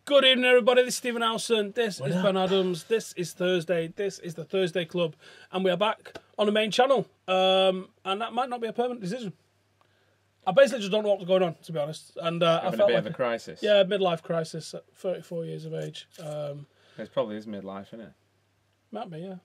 Good evening, everybody. This is Stephen Howson. This is Ben Adams. This is Thursday. This is the Thursday Club. And we are back on the main channel. And that might not be a permanent decision. I basically just don't know what's going on, to be honest. And I felt a bit like of a crisis. Yeah, midlife crisis at 34 years of age. It probably is midlife, isn't it? Might be, yeah.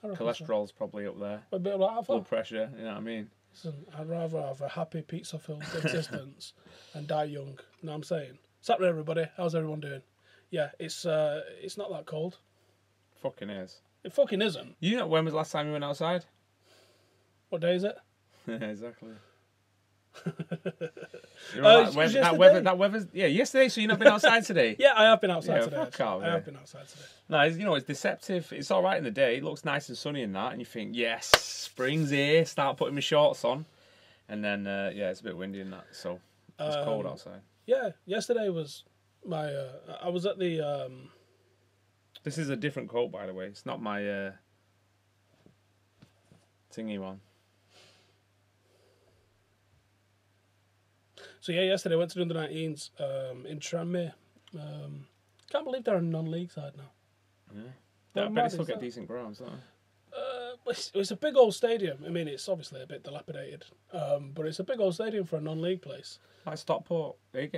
Cholesterol's probably up there. A bit of that. Blood pressure, you know what I mean? Listen, I'd rather have a happy, pizza-filled existence and die young. You know what I'm saying? What's happening, everybody? How's everyone doing? Yeah, it's not that cold. Fucking is. It fucking isn't. You know, when was the last time you went outside? What day is it? Exactly. You know, that weather's yesterday. So you've not been outside today? Yeah, I have been outside today. I have been outside today. No, it's deceptive. It's all right in the day. It looks nice and sunny and that, and you think, yes, spring's here. Start putting my shorts on, and then it's a bit windy and that, so it's cold outside. Yeah, yesterday was my. I was at the. This is a different coat, by the way. It's not my thingy one. So yeah, yesterday I went to the under-19s in Tranmere. Can't believe they're a non-league side now. Yeah, I bet they still get decent grounds, don't they? It's a big old stadium. I mean, it's obviously a bit dilapidated, but it's a big old stadium for a non-league place. Like Stockport, they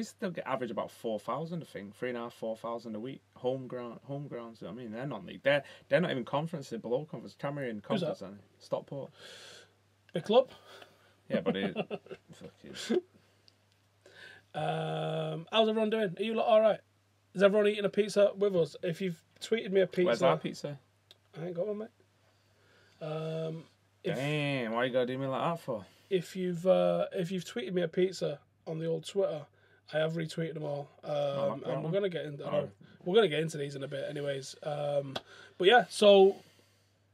still get average about 4,000, I think, 3,500, 4,000 a week. Home grounds. I mean, they're non-league. They're not even conference. They're below conference. Tranmere in conference. Stockport. Big club. Yeah, but it. Fucking. How's everyone doing? Are you lot all right? Is everyone eating a pizza with us? If you've tweeted me a pizza, Where's our pizza? I ain't got one, mate. Damn, why you gotta do me like that for? If you've tweeted me a pizza on the old Twitter, I have retweeted them all. And we're gonna get into we're gonna get into these in a bit, anyways. But yeah, so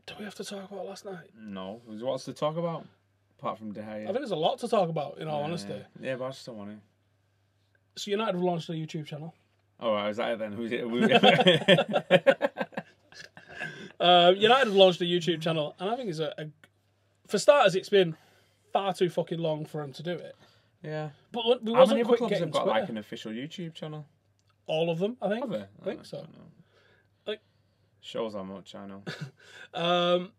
do we have to talk about last night? No, what's to talk about apart from De Gea? I think there's a lot to talk about, in all honesty. Yeah, but I just don't want to. So United have launched a YouTube channel. Oh, right, is that it then? Who's it? United have launched a YouTube channel, and I think it's for starters, it's been far too fucking long for them to do it. Yeah. But we how wasn't many quick clubs getting have got Twitter. like an official YouTube channel? All of them, I think. Have they? I think so. Shows how much I know.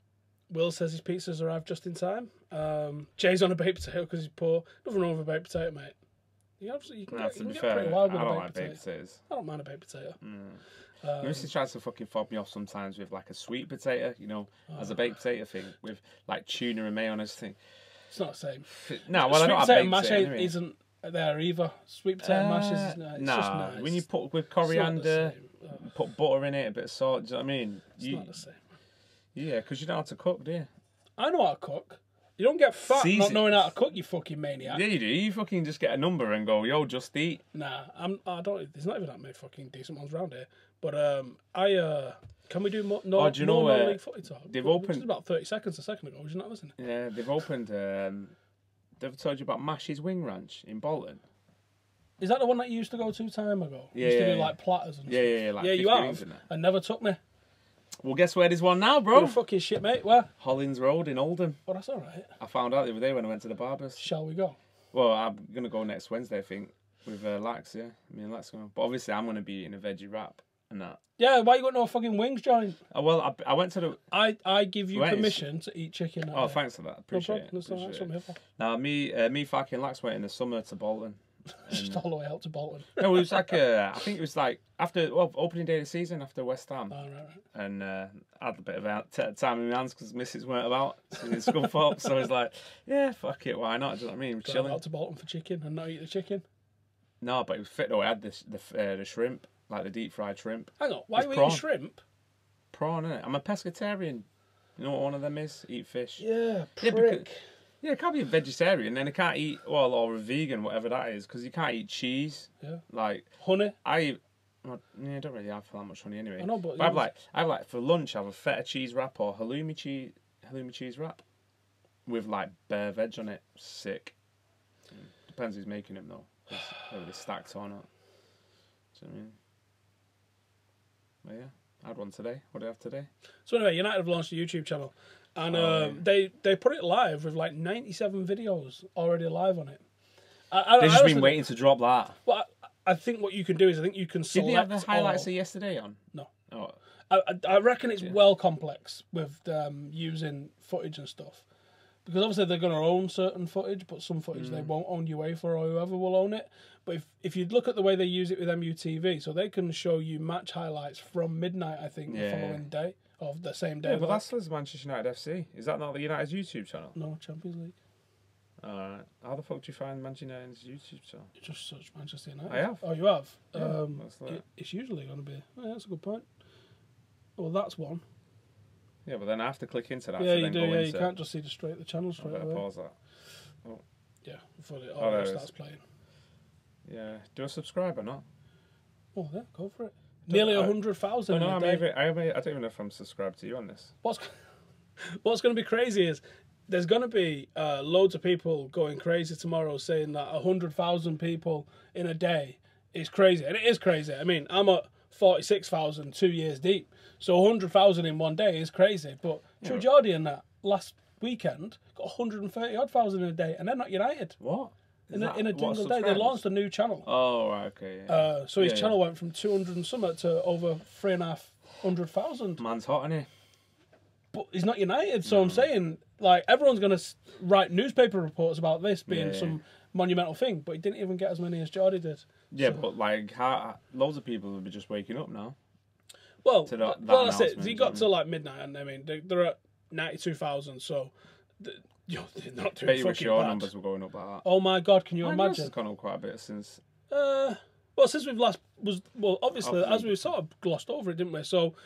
Will says his pizza's arrived just in time. Jay's on a baked potato because he's poor. Nothing wrong with a baked potato, mate. You can get pretty wild with a baked potato. Potatoes. I don't mind a baked potato. Mrs. tries to fucking fob me off sometimes with like a sweet potato, as a baked potato thing with like tuna and mayonnaise thing. It's not the same. No, well, I don't have sweet baked potato mash potato anyway. Isn't there either. Sweet potato mash is it's just nice. When you put with coriander, put butter in it, a bit of salt. Do you know what I mean? It's not the same. Yeah, because you don't know how to cook, do you? I know how to cook. You don't get fat not knowing how to cook, you fucking maniac. Yeah, you do. You fucking just get a number and go, yo, just eat. Nah, I don't. There's not even that many fucking decent ones around here. But can we do more? No, do you know non-league footy talk. They've opened. Just about 30 seconds a second ago. Was you not listening? Yeah, they've opened. They've told you about Mash's Wing Ranch in Bolton. Is that the one that you used to go to time ago? Yeah, used to do like platters and stuff. Yeah. Like you have. And never took me. Well, guess where there's one now, bro? You're fucking shit, mate. Where? Hollins Road in Oldham. Oh, that's all right. I found out the other day when I went to the barbers. Shall we go? Well, I'm gonna go next Wednesday, I think, with Lax. Yeah, me and Lax going. But obviously, I'm gonna be eating a veggie wrap and that. Yeah, why you got no fucking wings joint? Oh, well, I went to the. I give you permission to eat chicken. Oh, thanks for that. Appreciate it. That's all right. That's what I'm here for. Now, me, fucking Lax went in the summer to Bolton. Just all the way out to Bolton. No, it was like I think it was like after opening day of the season after West Ham. Oh, right. And I had a bit of time in my hands because Mrs. weren't about. So we scump up. So I was like, yeah, fuck it, why not? Do you know what I mean? Chilling out to Bolton for chicken and not eat the chicken. No, but it was fit though. I had the shrimp, like the deep fried shrimp. Hang on, why are we eating shrimp? Prawn, innit? I'm a pescatarian. You know what one of them is? Eat fish. Yeah, prick. Yeah, it can't be a vegetarian, then it can't eat, or a vegan, whatever that is, because you can't eat cheese. Yeah. Like honey. I don't really have that much honey anyway. I know, but I've like for lunch I have a feta cheese wrap or halloumi cheese wrap with like bare veg on it. Sick. Depends who's making them though. Whether they're stacked or not. Do you know what I mean? But yeah, I had one today. What do I have today? So anyway, United have launched a YouTube channel. And they put it live with like 97 videos already live on it. They've just been waiting to drop that. Well, I think what you can do is I think you can select. Did they have the highlights of yesterday on? No. Oh, I reckon it's well complex with using footage and stuff. Because obviously they're going to own certain footage, but some footage they won't own UEFA or whoever will own it. But if you look at the way they use it with MUTV, so they can show you match highlights from midnight, I think, the following day, or the same day. Yeah, but that's Manchester United FC. Is that not the United's YouTube channel? No, Champions League. Alright. How the fuck do you find Manchester United's YouTube channel? You just search Manchester United. I have. Oh, you have? Yeah, it's usually going to be... Oh, yeah, that's a good point. Well, that's one. Yeah, but then I have to click into that. Yeah, you do. Yeah, you can't just see the channel straight away. Pause that. Oh. Yeah, before it all starts playing. Yeah, do I subscribe or not? Oh, yeah, go for it. Nearly 100,000. No, I don't even know if I'm subscribed to you on this. What's going to be crazy is there's going to be loads of people going crazy tomorrow saying that 100,000 people in a day is crazy, and it is crazy. I mean, I'm at 46,000 2 years deep. So 100,000 in one day is crazy. But True Geordie in that last weekend got 130,000 in a day, and they're not United. What? In a single day. They launched a new channel. Oh, right, okay. Yeah. So his channel went from 200 and something to over 350,000. Man's hot, isn't he? But he's not United, so I'm saying, like, everyone's going to write newspaper reports about this being some monumental thing, but he didn't even get as many as Geordie did. Yeah, so. But, like, loads of people will be just waking up now. Well, that's it. He got to like midnight, and I mean they're at 92,000. So they're not doing fucking bad. Your numbers were going up like that. Oh my god, can you imagine? It's gone up quite a bit since. Well, since we've obviously as we sort of glossed over it, didn't we? So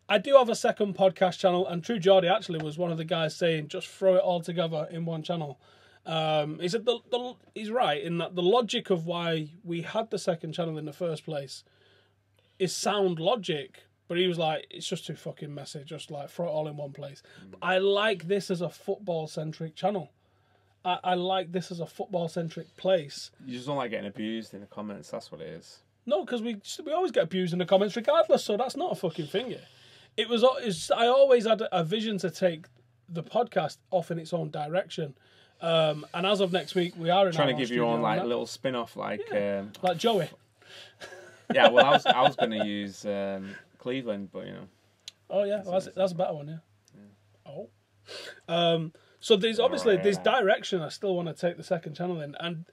I do have a second podcast channel, and True Geordie actually was one of the guys saying just throw it all together in one channel. He said he's right in that the logic of why we had the second channel in the first place is sound logic. But he was like, it's just too fucking messy. Just like throw it all in one place. But I like this as a football-centric channel. I like this as a football-centric place. You just don't like getting abused in the comments. That's what it is. No, because we always get abused in the comments regardless. So that's not a fucking thing here. I always had a vision to take the podcast off in its own direction. And as of next week, we are trying to give you on like a little spin-off, like Joey. Yeah, well, I was going to use. Cleveland, but you know. Oh yeah, that's a better one, yeah. Oh. So there's obviously this direction I still want to take the second channel in, and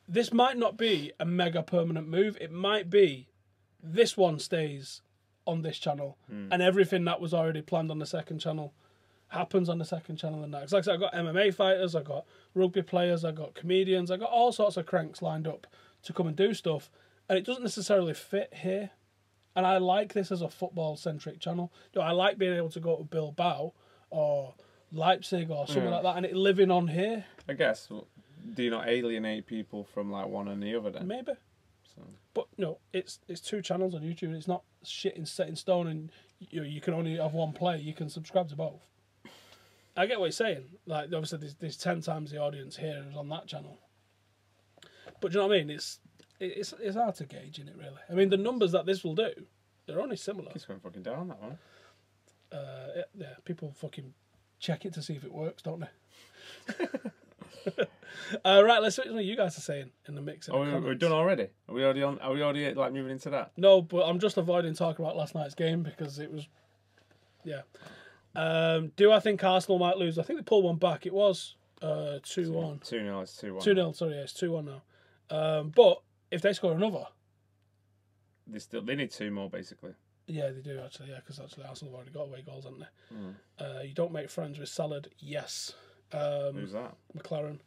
this might not be a mega permanent move. It might be this one stays on this channel, and everything that was already planned on the second channel happens on the second channel. And that, because like I said, I got MMA fighters, I got rugby players, I got comedians, I got all sorts of cranks lined up to come and do stuff, and it doesn't necessarily fit here. And I like this as a football-centric channel. I like being able to go to Bilbao or Leipzig or something like that and it living on here. I guess. Do you not alienate people from like one and the other then? Maybe. So. But no, it's two channels on YouTube. It's not shit set in stone and you can only have one play. You can subscribe to both. I get what you're saying. Like obviously there's 10 times the audience here is on that channel. But do you know what I mean? It's hard to gauge in it really. I mean the numbers that this will do, they're only similar. It's going fucking down that one. Yeah, people fucking check it to see if it works, don't they? Right, let's see what you guys are saying in the mix. We're done already. Are we already like moving into that? No, but I'm just avoiding talking about last night's game because it was, yeah. Do I think Arsenal might lose? I think they pulled one back. It was 2-1. 2-0. It's 2-1. 2-0. Sorry, yeah, it's 2-1 now. But if they score another, they need two more basically. Yeah, they do actually. Yeah, because actually Arsenal have already got away goals, haven't they? You don't make friends with salad. Yes. Who's that? McLaren.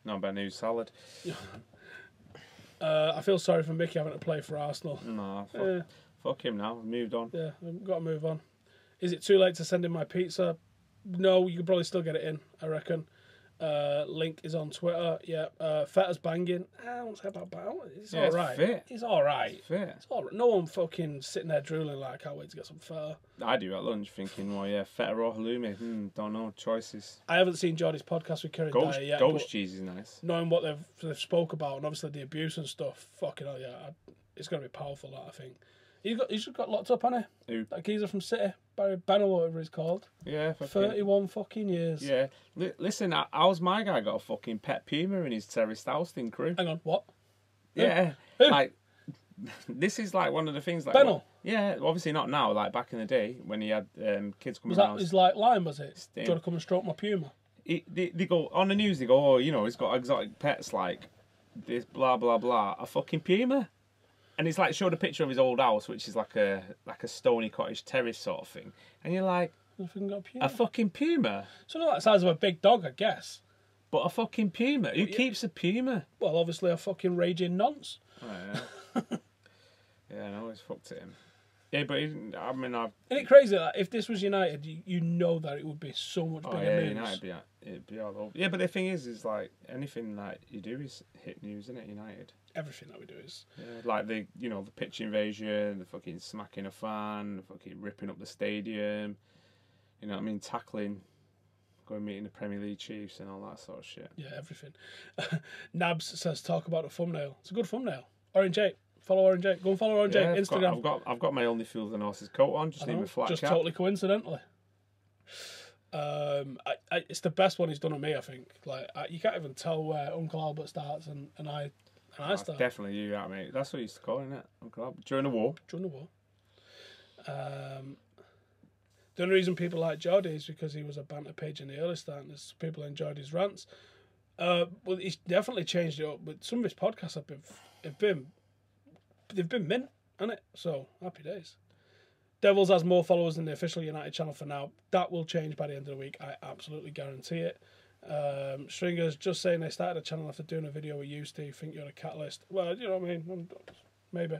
No, Ben, who's salad? I feel sorry for Mickey having to play for Arsenal. No, fuck him now. Moved on. Yeah, we've got to move on. Is it too late to send in my pizza? No, you could probably still get it in, I reckon. Link is on Twitter. Yeah, Fetta's banging. I won't say about bang. It's all right. Fit. He's all right. Fit. It's all right. No one fucking sitting there drooling like, I can't wait to get some Feta. I do at lunch thinking, well, yeah, Feta or halloumi. Don't know. Choices. I haven't seen Geordie's podcast with Kieran Dyer yet. Ghost cheese is nice. Knowing what they've spoke about and obviously the abuse and stuff, fucking hell, yeah, it's going to be powerful, that, I think. He's just got locked up, hasn't he? Who? That geezer from City, Barry Benner, whatever he's called. Yeah, 31 fucking years. Yeah. Listen, how's my guy got a fucking pet puma in his terraced house thing crew? Hang on, what? Yeah. Like, this is like one of the things. Like, Bennell? Yeah, obviously not now. Like back in the day when he had kids coming Was that around. his like line? Was it? Sting. Do you want to come and stroke my puma? They go on the news. They go, oh, you know, he's got exotic pets like this, blah blah blah. A fucking puma, and it's like showed a picture of his old house, which is like a stony cottage terrace sort of thing. And you're like, a fucking puma. So not that size of a big dog, I guess. But a fucking puma. Who keeps a puma? Well, obviously a fucking raging nonce. Oh, yeah. Yeah, I always fucked at him. Yeah, but isn't it crazy that if this was United, you know that it would be so much bigger news. United it'd be all over. Yeah, but the thing is like anything that you do is hit news, isn't it? United. Everything that we do is. Yeah, like the pitch invasion, the fucking smacking a fan, the fucking ripping up the stadium. You know what I mean? Tackling, going meeting the Premier League chiefs and all that sort of shit. Yeah, everything. Nabs says talk about the thumbnail. It's a good thumbnail. Orange 8. Follow Orange 8. Go and follow Orange 8. Instagram. I've got my Only Fools and Horses coat on. Just need my flat cap. Just totally coincidentally. It's the best one he's done on me. I think. Like you can't even tell where Uncle Albert starts and I start. Definitely you, that mate. That's what he used to call it, isn't it? Uncle Albert during the war. During the war. The only reason people like Geordie is because he was a banter page in the early start, and people enjoyed his rants. Well, he's definitely changed it up. But some of his podcasts they've been mint, haven't it? So happy days. Devils has more followers than the official United channel for now. That will change by the end of the week. I absolutely guarantee it. Stringer's just saying they started a channel after doing a video with you, Steve. Think you're a catalyst. Well, you know what I mean? Maybe.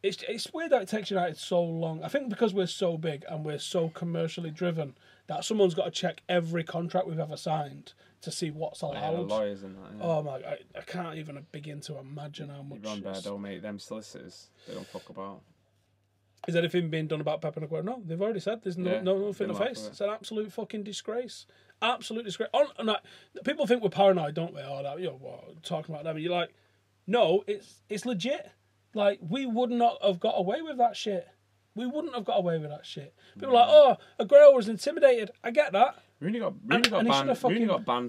It's weird that it takes United so long. I think because we're so big and we're so commercially driven that someone's got to check every contract we've ever signed to see what's allowed. Yeah, the lawyers and that. Yeah. Oh my! I can't even begin to imagine how much. You run there, don't mate. Them solicitors, they don't fuck about. Is anything being done about Pep and Aguero? No, they've already said there's nothing to face. It's an absolute fucking disgrace. Absolute disgrace. People think we're paranoid, don't we? Oh, that, talking about them. You're like, no, it's legit. Like, we would not have got away with that shit. We wouldn't have got away with that shit. People are like, oh, Aguero was intimidated. I get that. Rooney got banned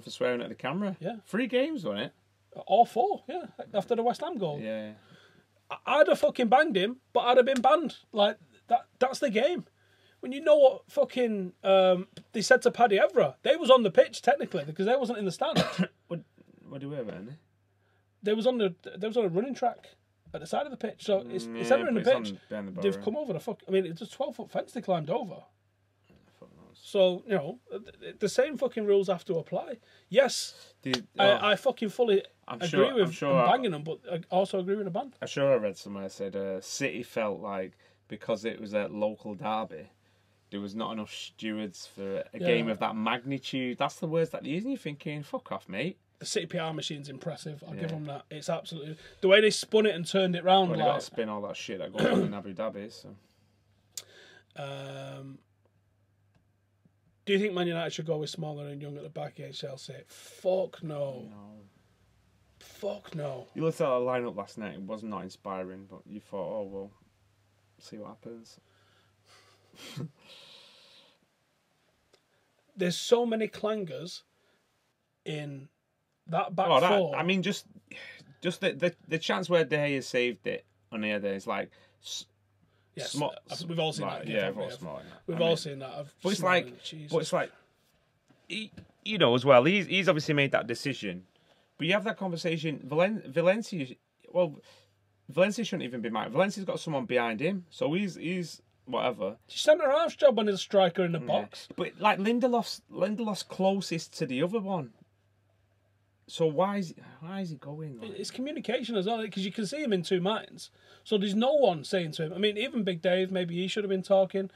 for swearing at the camera. Yeah. 3 games, wasn't it? All 4, yeah. After the West Ham goal. Yeah. I'd have fucking banged him, but I'd have been banned. Like, that's the game. When you know what fucking they said to Paddy Evra, they was on the pitch technically because they wasn't in the stand. What do we have, Ernie? They was on a running track at the side of the pitch. So it's ever in the pitch. They've come over the fuck. I mean, it's a 12-foot fence they climbed over. So, the same fucking rules have to apply. Yes, I fucking fully agree with banging them, but I also agree with the ban. I'm sure I read somewhere said City felt like because it was a local derby, there was not enough stewards for a game of that magnitude. That's the words that they're using. You're thinking, fuck off, mate. The City PR machine's impressive. I'll give them that. It's absolutely... The way they spun it and turned it round. Well, they got to spin all that shit that goes on in Abu Dhabi, so... Do you think Man United should go with Smaller and Young at the back against Chelsea? Fuck no. Fuck no. You looked at the lineup last night. It was not inspiring, but you thought, oh, well, see what happens. There's so many clangers in that back four. I mean, just the chance where De Gea saved it on the other is like... Yes, we've all seen that. Yeah, we've all seen that. But it's like, as well. He's obviously made that decision, but you have that conversation. Valencia shouldn't even be mad. Valencia's got someone behind him, so he's whatever. Centre half's job when there's a striker in the box. But like Lindelof's closest to the other one. So why is he going? Like? It's communication as well, because you can see him in two minds. So there's no one saying to him. I mean, even Big Dave, maybe he should have been talking.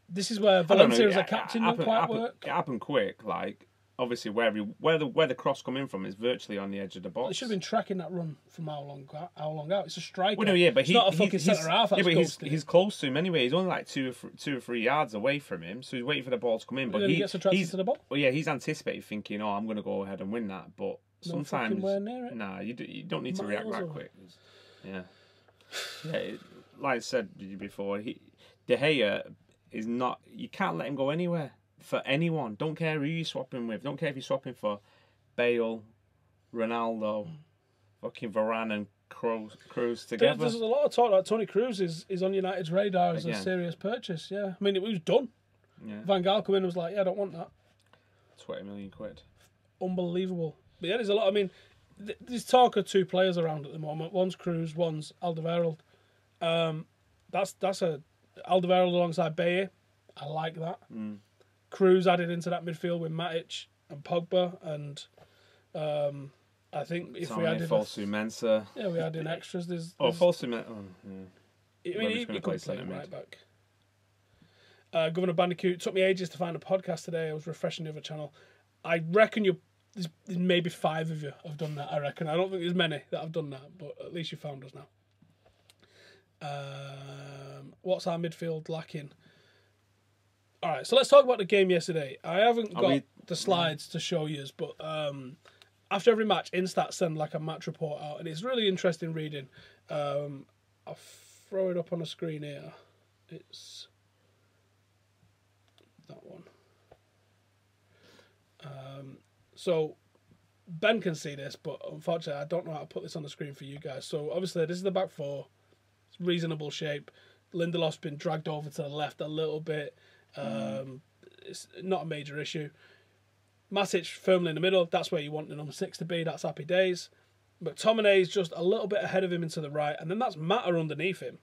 This is where Valencia as a captain didn't quite work. It happened quick. Like obviously, where the cross coming from is virtually on the edge of the box. They should have been tracking that run from how long out. It's a striker. Well, no, yeah, but it's not a fucking centre half. Yeah, but he's close to him anyway. He's only like 2 or 3 yards away from him, so he's waiting for the ball to come in. But he gets attracted to the ball. Well, yeah, he's anticipating, thinking, "Oh, I'm going to go ahead and win that," but. Sometimes, nah, you don't need to react that quick. Yeah. Like I said before, De Gea is not. You can't let him go anywhere for anyone. Don't care who you're swapping with. Don't care if you're swapping for Bale, Ronaldo, fucking Varane and Kroos together. There's a lot of talk that Tony Kroos is on United's radar as a serious purchase. Yeah, I mean it was done. Yeah. Van Gaal came in and was like, "Yeah, I don't want that." 20 million quid. Unbelievable. But yeah, there's a lot. I mean, there's talk of two players around at the moment. One's Kroos, one's Alderweireld. That's a Alderweireld alongside Baye. I like that. Kroos added into that midfield with Matic and Pogba, and I think if we added Fosu Mensah. Yeah, we add in extras. There's Fosu Mensah. I mean, he could play right back. Governor Bandicoot, took me ages to find a podcast today. I was refreshing the other channel. I reckon there's maybe 5 of you have done that, I reckon. I don't think there's many that have done that, but at least you found us now. What's our midfield lacking? All right, so let's talk about the game yesterday. I haven't got the slides to show you, but after every match, Instat send like a match report out, and it's really interesting reading. I'll throw it up on the screen here. It's that one. So Ben can see this, but unfortunately I don't know how to put this on the screen for you guys. So obviously this is the back four. It's reasonable shape. Lindelof's been dragged over to the left a little bit. It's not a major issue. Matic firmly in the middle. That's where you want the number 6 to be. That's happy days. McTominay's just a little bit ahead of him into the right, and then that's Mata underneath him,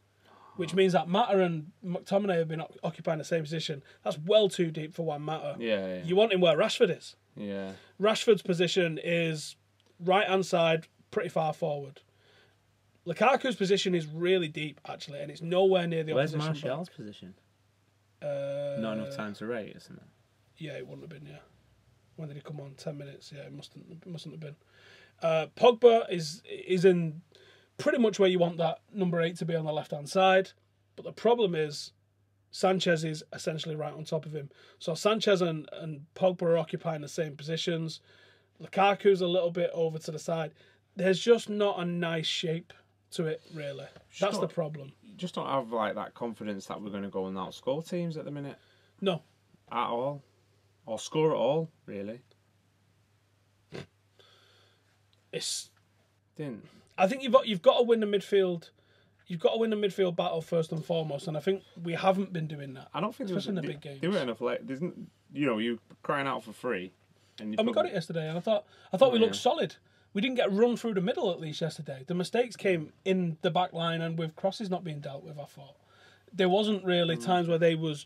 which means that Mata and McTominay have been occupying the same position. That's well too deep for one Mata. Yeah. You want him where Rashford is. Yeah. Rashford's position is right-hand side, pretty far forward. Lukaku's position is really deep, actually, and it's nowhere near the opposition. Where's Martial's position? Not enough time to rate, isn't it? Yeah, it wouldn't have been, yeah. When did he come on? 10 minutes? Yeah, it mustn't have been. Pogba is in pretty much where you want that number 8 to be on the left-hand side, but the problem is Sanchez is essentially right on top of him. So Sanchez and Pogba are occupying the same positions. Lukaku's a little bit over to the side. There's just not a nice shape to it, really. That's the problem. You just don't have like that confidence that we're going to go and outscore teams at the minute. No. At all. Or score at all, really. I think you've got to win the midfield. You've got to win the midfield battle first and foremost, and I think we haven't been doing that. I don't think especially in the big games. There were enough. You crying out for free, and we got it yesterday. And I thought we looked solid. We didn't get run through the middle at least yesterday. The mistakes came in the back line and with crosses not being dealt with. I thought there wasn't really times where they was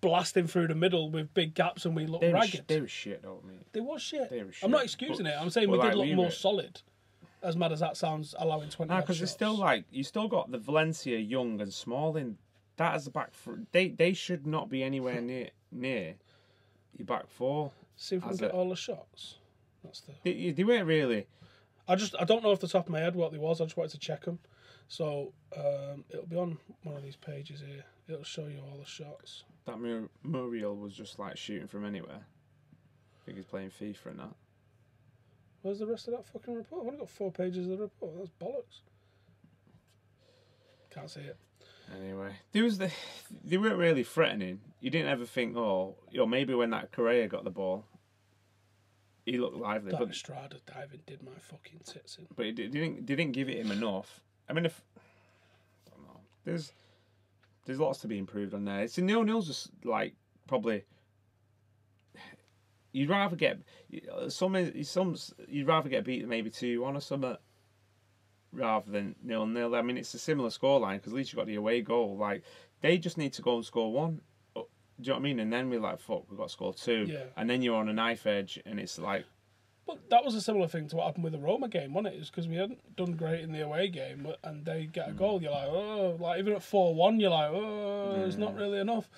blasting through the middle with big gaps and we looked ragged. They were shit, don't they? They was shit. They were shit. I'm not excusing it. I'm saying we did look more solid. As mad as that sounds, allowing 20. Because it's still you still got the Valencia, Young, and Smalling. That as the back four. They should not be anywhere near your back four. See if we can get all the shots. That's the. They weren't really. I don't know off the top of my head what they was. I just wanted to check them. So it'll be on one of these pages here. It'll show you all the shots. That Muriel was just like shooting from anywhere. I think he's playing FIFA and that. Where's the rest of that fucking report? I've only got 4 pages of the report. That's bollocks. Can't see it. Anyway, they weren't really threatening. You didn't ever think, maybe when that Correa got the ball, he looked lively. That Estrada diving did my fucking tits in. But they didn't give it him enough. I mean, I don't know. There's lots to be improved on there. It's a 0-0's just like probably. You'd rather get you'd rather get beat maybe 2-1 or something rather than 0-0. I mean, it's a similar scoreline because at least you got the away goal. Like they just need to go and score 1. Do you know what I mean? And then we're like, fuck, we've got to score 2. Yeah. And then you're on a knife edge, and it's like. But that was a similar thing to what happened with the Roma game, wasn't it? It was because we hadn't done great in the away game, and they get a goal. You're like, even at 4-1, you're like, it's not really enough.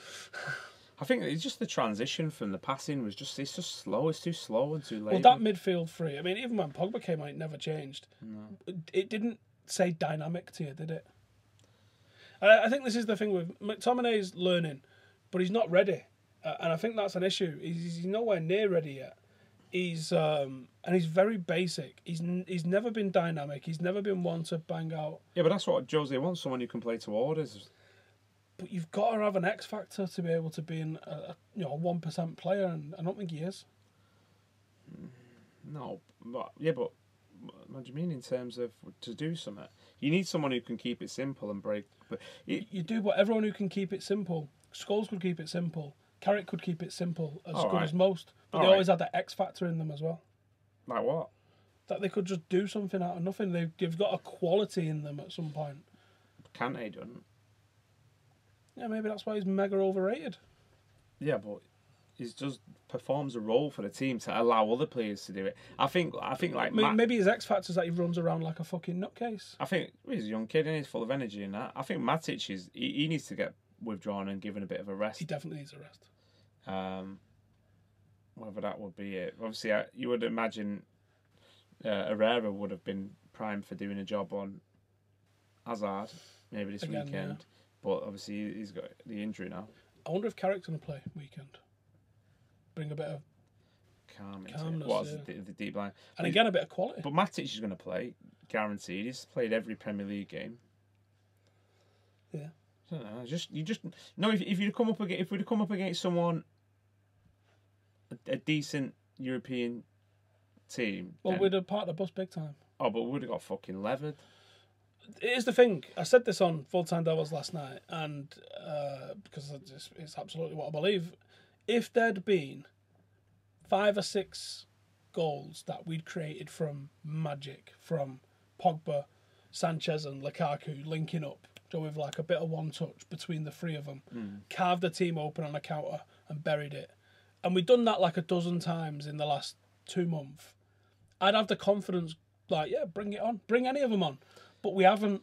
I think it's just the transition from the passing it's just slow. It's too slow and too late. Well, that midfield three. I mean, even when Pogba came out, it never changed. No. It didn't say dynamic to you, did it? I think this is the thing with McTominay's learning, but he's not ready, and I think that's an issue. He's nowhere near ready yet. He's very basic. He's never been dynamic. He's never been one to bang out. Yeah, but that's what Jose wants. Someone who can play to orders. But you've got to have an X factor to be able to be a 1% player, and I don't think he is. No, but What do you mean in terms of to do something? You need someone who can keep it simple and break. But you do, but everyone who can keep it simple. Scholes could keep it simple. Carrick could keep it simple as good as most. But they always had that X factor in them as well. Like what? That they could just do something out of nothing. They've got a quality in them at some point. Conte doesn't. Yeah, maybe that's why he's mega overrated. Yeah, but he just performs a role for the team to allow other players to do it. I think like maybe his X factor is that he runs around like a fucking nutcase. I think he's a young kid and he's full of energy and that. I think Matic he needs to get withdrawn and given a bit of a rest. He definitely needs a rest. Whether that would be it. Obviously, you would imagine Herrera would have been primed for doing a job on Hazard maybe this weekend. Yeah. But obviously, he's got the injury now. I wonder if Carrick's going to play weekend. Bring a bit of calmness. What's the deep line? And again, a bit of quality. But Matic is going to play, guaranteed. He's played every Premier League game. Yeah. I don't know. If you'd come up against someone, a decent European team. Well, we'd have parked the bus big time. Oh, but we would have got fucking levered. Here's the thing. I said this on Full Time Devils last night, and because it's absolutely what I believe. If there'd been 5 or 6 goals that we'd created from magic, from Pogba, Sanchez, and Lukaku linking up, with like a bit of one touch between the three of them, carved the team open on a counter and buried it, and we'd done that like a dozen times in the last 2 months, I'd have the confidence, like, yeah, bring it on, bring any of them on. But we haven't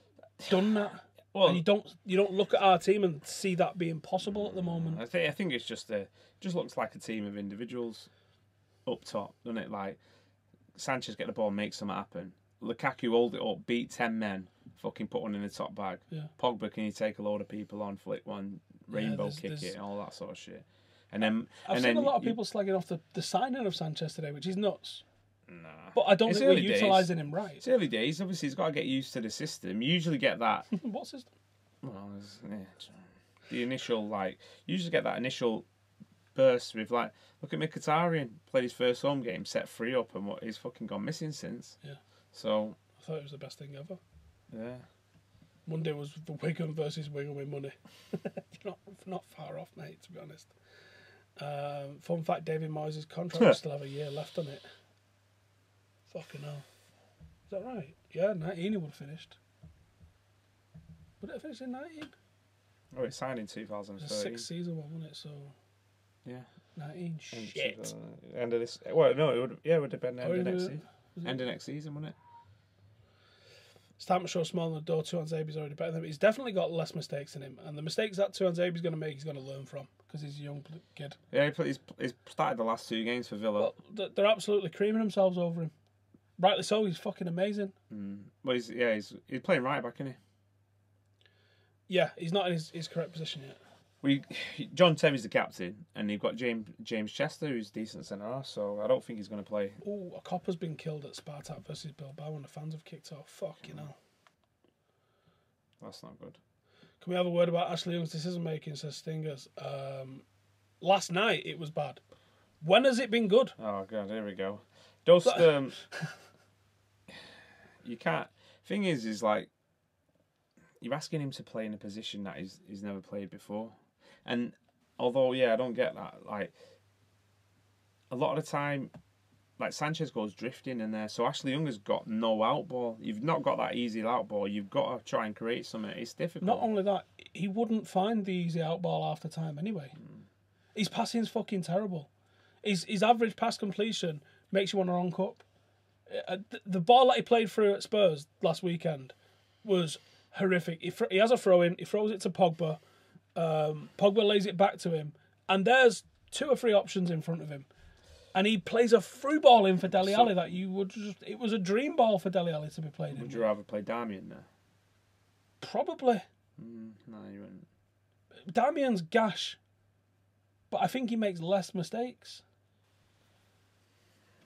done that. Well, and you don't look at our team and see that being possible at the moment. I think it's just looks like a team of individuals up top, doesn't it? Like Sanchez get the ball, make something happen. Lukaku hold it up, beat 10 men, fucking put one in the top bag. Yeah. Pogba, can you take a load of people on, flick one, rainbow kick it, and all that sort of shit. And then I've seen a lot of people slagging off the signing of Sanchez today, which is nuts. Nah. But I don't think we're utilising him right. It's early days. Obviously, he's got to get used to the system. You usually get that. What system? Well, the initial, you usually get that initial burst with, look at Mkhitaryan, played his first home game, set 3 up, and he's fucking gone missing since. Yeah. So I thought it was the best thing ever. Yeah. Monday was the Wigan versus Wigan with money. not far off, mate, to be honest. Fun fact, David Moyes' contract will still have a year left on it. Fucking hell. Is that right? Yeah, 19 he would have finished. Would it have finished in 19? Oh, it signed in It was 2013. a 6th season one, wasn't it? So, Yeah. 19. Shit. End of this. Well, no, it would have been end of next season. End of next season, wouldn't it? It's time to show small in the door. Tuanzebe's already better than him. He's definitely got less mistakes in him. And the mistakes that Tuanzebe's going to make, he's going to learn from. Because he's a young kid. Yeah, he's started the last 2 games for Villa. Well, they're absolutely creaming themselves over him. Rightly so, he's fucking amazing. Well, he's playing right back, isn't he? Yeah, he's not in his correct position yet. John Terry's the captain, and you've got James Chester, who's decent centre half. So I don't think he's going to play. Oh, a copper's been killed at Spartak versus Bilbao, and the fans have kicked off. Fucking hell. That's not good. Can we have a word about Ashley Young's decision making? Says Stingers. Last night it was bad. When has it been good? Oh god, here we go. Just you can't. Thing is like you're asking him to play in a position that he's never played before, and although I don't get that. Like a lot of the time, like Sanchez goes drifting in there, so Ashley Young has got no out ball. You've not got that easy out ball. You've got to try and create something. It's difficult. Not only that, he wouldn't find the easy out ball half the time anyway. His passing's fucking terrible. His average pass completion makes you want to run cup. The ball that he played through at Spurs last weekend was horrific. He has a throw in, he throws it to Pogba. Pogba lays it back to him, and there's 2 or 3 options in front of him. And he plays a through ball in for Dele Alli that it was a dream ball for Dele Alli to be played in. Would you rather play Darmian there? Probably. No, you wouldn't. Darmian's gash, but I think he makes less mistakes.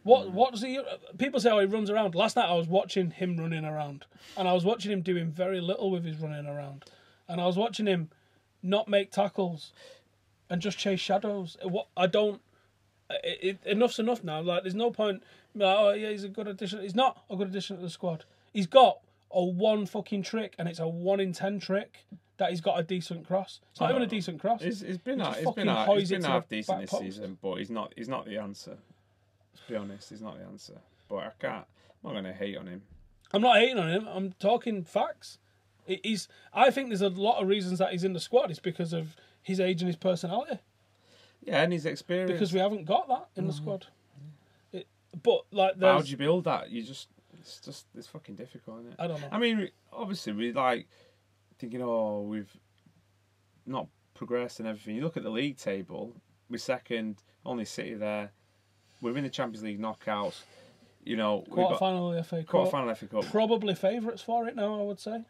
What does he? People say, he runs around. Last night I was watching him running around, and I was watching him doing very little with his running around, and I was watching him not make tackles and just chase shadows. Enough's enough now. Like, there's no point No, yeah, he's a good addition. He's not a good addition to the squad. He's got a one fucking trick, and it's a 1 in 10 trick that he's got a decent cross. It's not even a decent cross. He's been half decent this season, but he's not the answer. Let's be honest, he's not the answer. But I'm not going to hate on him. I'm not hating on him. I'm talking facts. I think there's a lot of reasons that he's in the squad. It's because of his age and his personality. Yeah, and his experience. Because we haven't got that in the squad. How do you build that? It's fucking difficult, isn't it? I don't know. I mean, obviously, we like thinking, we've not progressed and everything. You look at the league table, we're second, only City there. We're in the Champions League knockouts. Quarter-final of the FA Cup. Quarter-final FA Cup. Probably favourites for it now, I would say.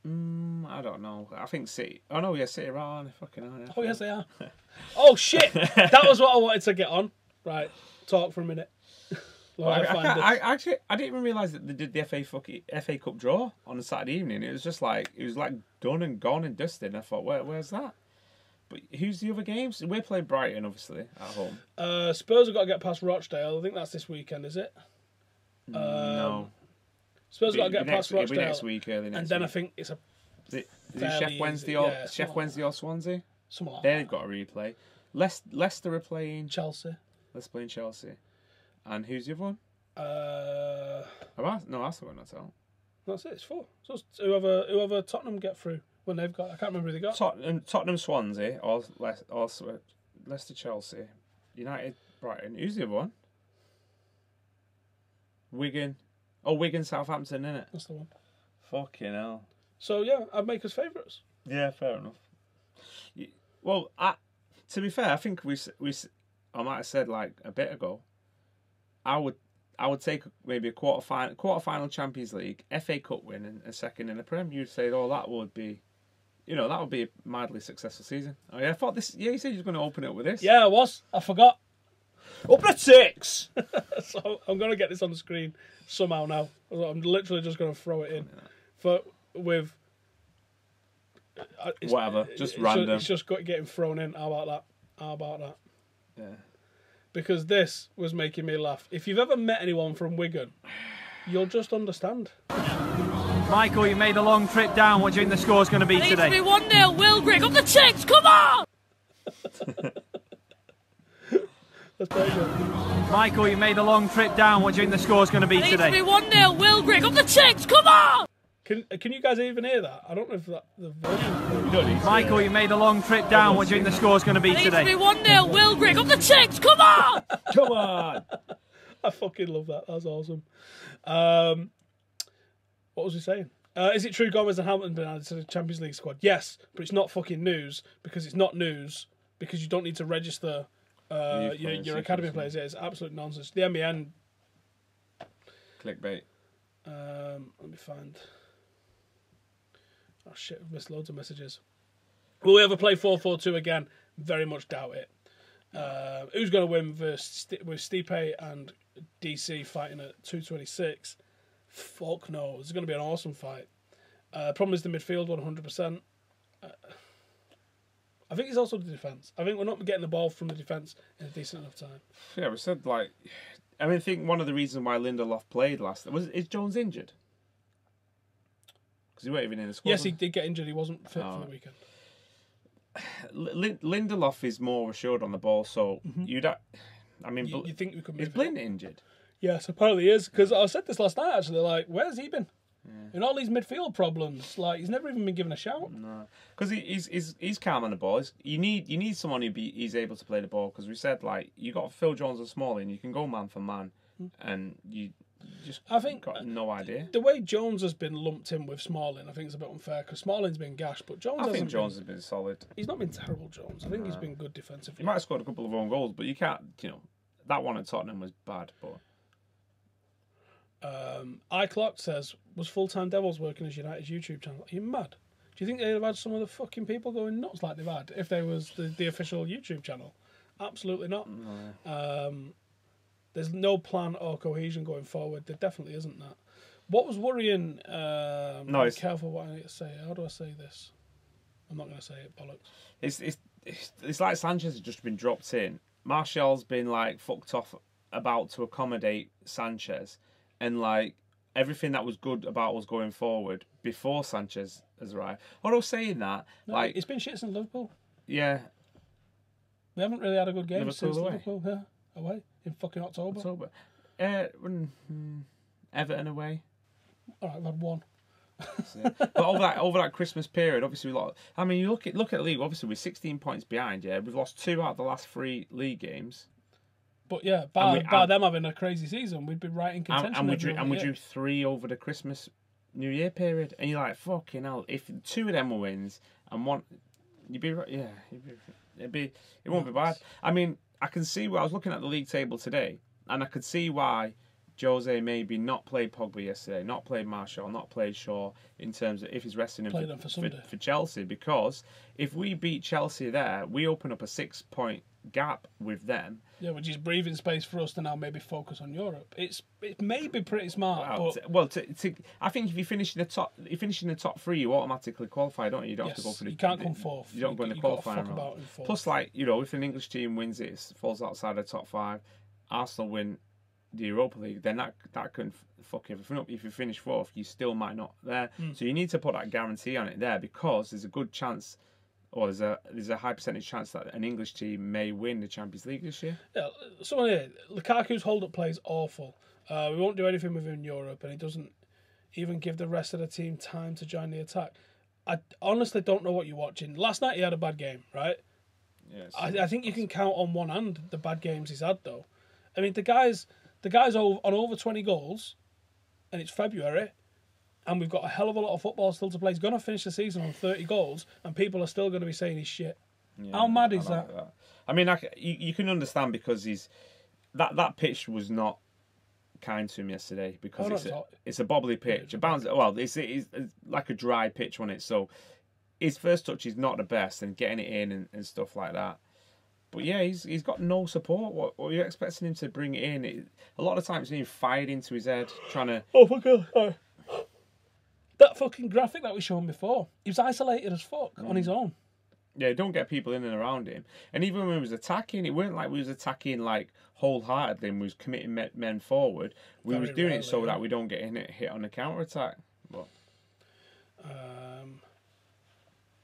I don't know. I think City. Oh no, yeah, City are. Fucking are. Oh yes, they are. Oh shit! That was what I wanted to get on. Right, talk for a minute. I didn't even realise that they did the FA Cup draw on a Saturday evening. It was done and gone and dusted. And I thought, where's that? But who's the other games? We're playing Brighton, obviously, at home. Spurs have got to get past Rochdale. I think that's this weekend, is it? No. Spurs have got to get past Rochdale. It'll be next week, early next week. And then I think it's a. Is it Chef Wednesday or Swansea? Something like They've got a replay. Leicester are playing Chelsea. Leicester playing Chelsea. And who's the other one? That's the one that's out. That's it. It's 4. So it's whoever Tottenham get through when they've got. I can't remember who they got. Tottenham, Swansea, or Leicester, Chelsea, United, Brighton. Who's the other one? Wigan. Oh, Wigan, Southampton, innit? That's the one. Fucking hell. So yeah, I'd make us favourites. Yeah, fair enough. Well, to be fair, I think I might have said like a bit ago. I would take maybe a quarter-final Champions League, FA Cup win, and a second in the Prem. You'd say, that would be, that would be a mildly successful season. Oh yeah, I thought this. Yeah, you said you were going to open it with this. Yeah, I was. I forgot. Up at 6. So I'm going to get this on the screen somehow now. I'm literally just going to throw it in whatever, just random. It's just getting thrown in. How about that? Yeah. Because this was making me laugh. If you've ever met anyone from Wigan, you'll just understand. Michael, you made a long trip down. What do you think the score's going to be today? It's 1-0. Will Grigg up the chicks. Come on! That's pretty good. Michael, you made a long trip down. What do you think the score's going to be today? It's 1-0. Will Grigg up the chicks. Come on! Can you guys even hear that? I don't know if the volume. Michael, you made a long trip down. What do you think the score's going to be today? It's 1-0. Will Grigg up the chicks. Come on! Come on! I fucking love that. That's awesome. What was he saying? Is it true Gomez and Hamilton been added to the Champions League squad? Yes, but it's not fucking news because it's not news because you don't need to register your academy players. Yeah, it's absolute nonsense. The MEN. Clickbait. Let me find. Oh shit, I've missed loads of messages. Will we ever play 4-4-2 again? Very much doubt it. Who's going to win with Stipe and DC fighting at 226? Fuck no. It's going to be an awesome fight. Problem is the midfield 100%. I think it's also the defence. I think we're not getting the ball from the defence in a decent enough time. Yeah, we said I think one of the reasons why Lindelof played is Jones injured? Because he wasn't even in the squad. Yes, he did get injured. He wasn't fit for the weekend. Lindelof is more assured on the ball, so you think we could? Is Blind injured? Yes, apparently he is. Because I said this last night. Actually, where's he been? Yeah. In all these midfield problems, he's never even been given a shout. No, because he's calm on the ball. You need someone he's able to play the ball. Because we said you got Phil Jones and Smalling, you can go man for man, and you just got no idea. The way Jones has been lumped in with Smalling, I think is a bit unfair because Smalling's been gashed, but Jones. I think Jones has been solid. He's not been terrible, Jones. I think he's been good defensively. He might have scored a couple of own goals, but you can't. That one at Tottenham was bad, but. iClock says, was Full-Time Devils working as United's YouTube channel? Are you mad? Do you think they'd have had some of the fucking people going nuts like they've had if they was the official YouTube channel? Absolutely not. No. There's no plan or cohesion going forward. There definitely isn't that. What was worrying... be careful what I need to say. How do I say this? I'm not going to say it, bollocks. It's like Sanchez has just been dropped in. Martial's been fucked off about to accommodate Sanchez, and like everything that was good about us going forward before Sanchez has arrived. Although saying that, like it's been shit since Liverpool. yeah, We haven't really had a good game Liverpool since away. Liverpool. Yeah, away in fucking October. Everton away. All right, we've had one. But over that Christmas period, obviously, you look at the league. Obviously, we're 16 points behind. Yeah, we've lost 2 out of the last 3 league games. But yeah, by them having a crazy season, we'd be right in contention. And we drew 3 over the Christmas New Year period, and you're like, fucking hell! If 2 of them were wins and one, it won't be bad. I mean, I can see. I was looking at the league table today, and I could see why Jose maybe not played Pogba yesterday, not played Martial, not played Shaw in terms of if he's resting him for Chelsea. Because if we beat Chelsea there, we open up a 6-point gap with them. Yeah, which is breathing space for us to now maybe focus on Europe. It may be pretty smart. I think if you finish in the top 3, you automatically qualify, don't you? You don't have to go for you can't come fourth. You don't go in the qualifying round. Plus, if an English team wins it falls outside the top 5, Arsenal win the Europa League, then that can fuck everything up. If you finish 4th, you still might not there. So you need to put that guarantee on it there, because there's a good chance, or there's a high percentage chance that an English team may win the Champions League this year. Yeah, someone here, Lukaku's hold-up play is awful. We won't do anything with him in Europe, and he doesn't even give the rest of the team time to join the attack. I honestly don't know what you're watching. Last night he had a bad game, right? Yes. I think you can count on one hand the bad games he's had, though. I mean, the guy's on over 20 goals, and it's February, and we've got a hell of a lot of football still to play. He's going to finish the season on 30 goals, and people are still going to be saying he's shit. Yeah, how mad is that? I mean, you can understand, because that pitch was not kind to him yesterday, because it's a bobbly pitch. It's like a dry pitch on it, so his first touch is not the best, and getting it in and stuff like that. But yeah, he's got no support. What are you expecting him to bring it in? A lot of times it's being fired into his head, trying to... Oh, fuck hell. That fucking graphic that we shown before, he was isolated as fuck on his own. Yeah, don't get people in and around him. And even when he was attacking, it weren't like we was attacking like wholeheartedly and we was committing men forward. We was doing it so that we don't get hit on the counter-attack. But...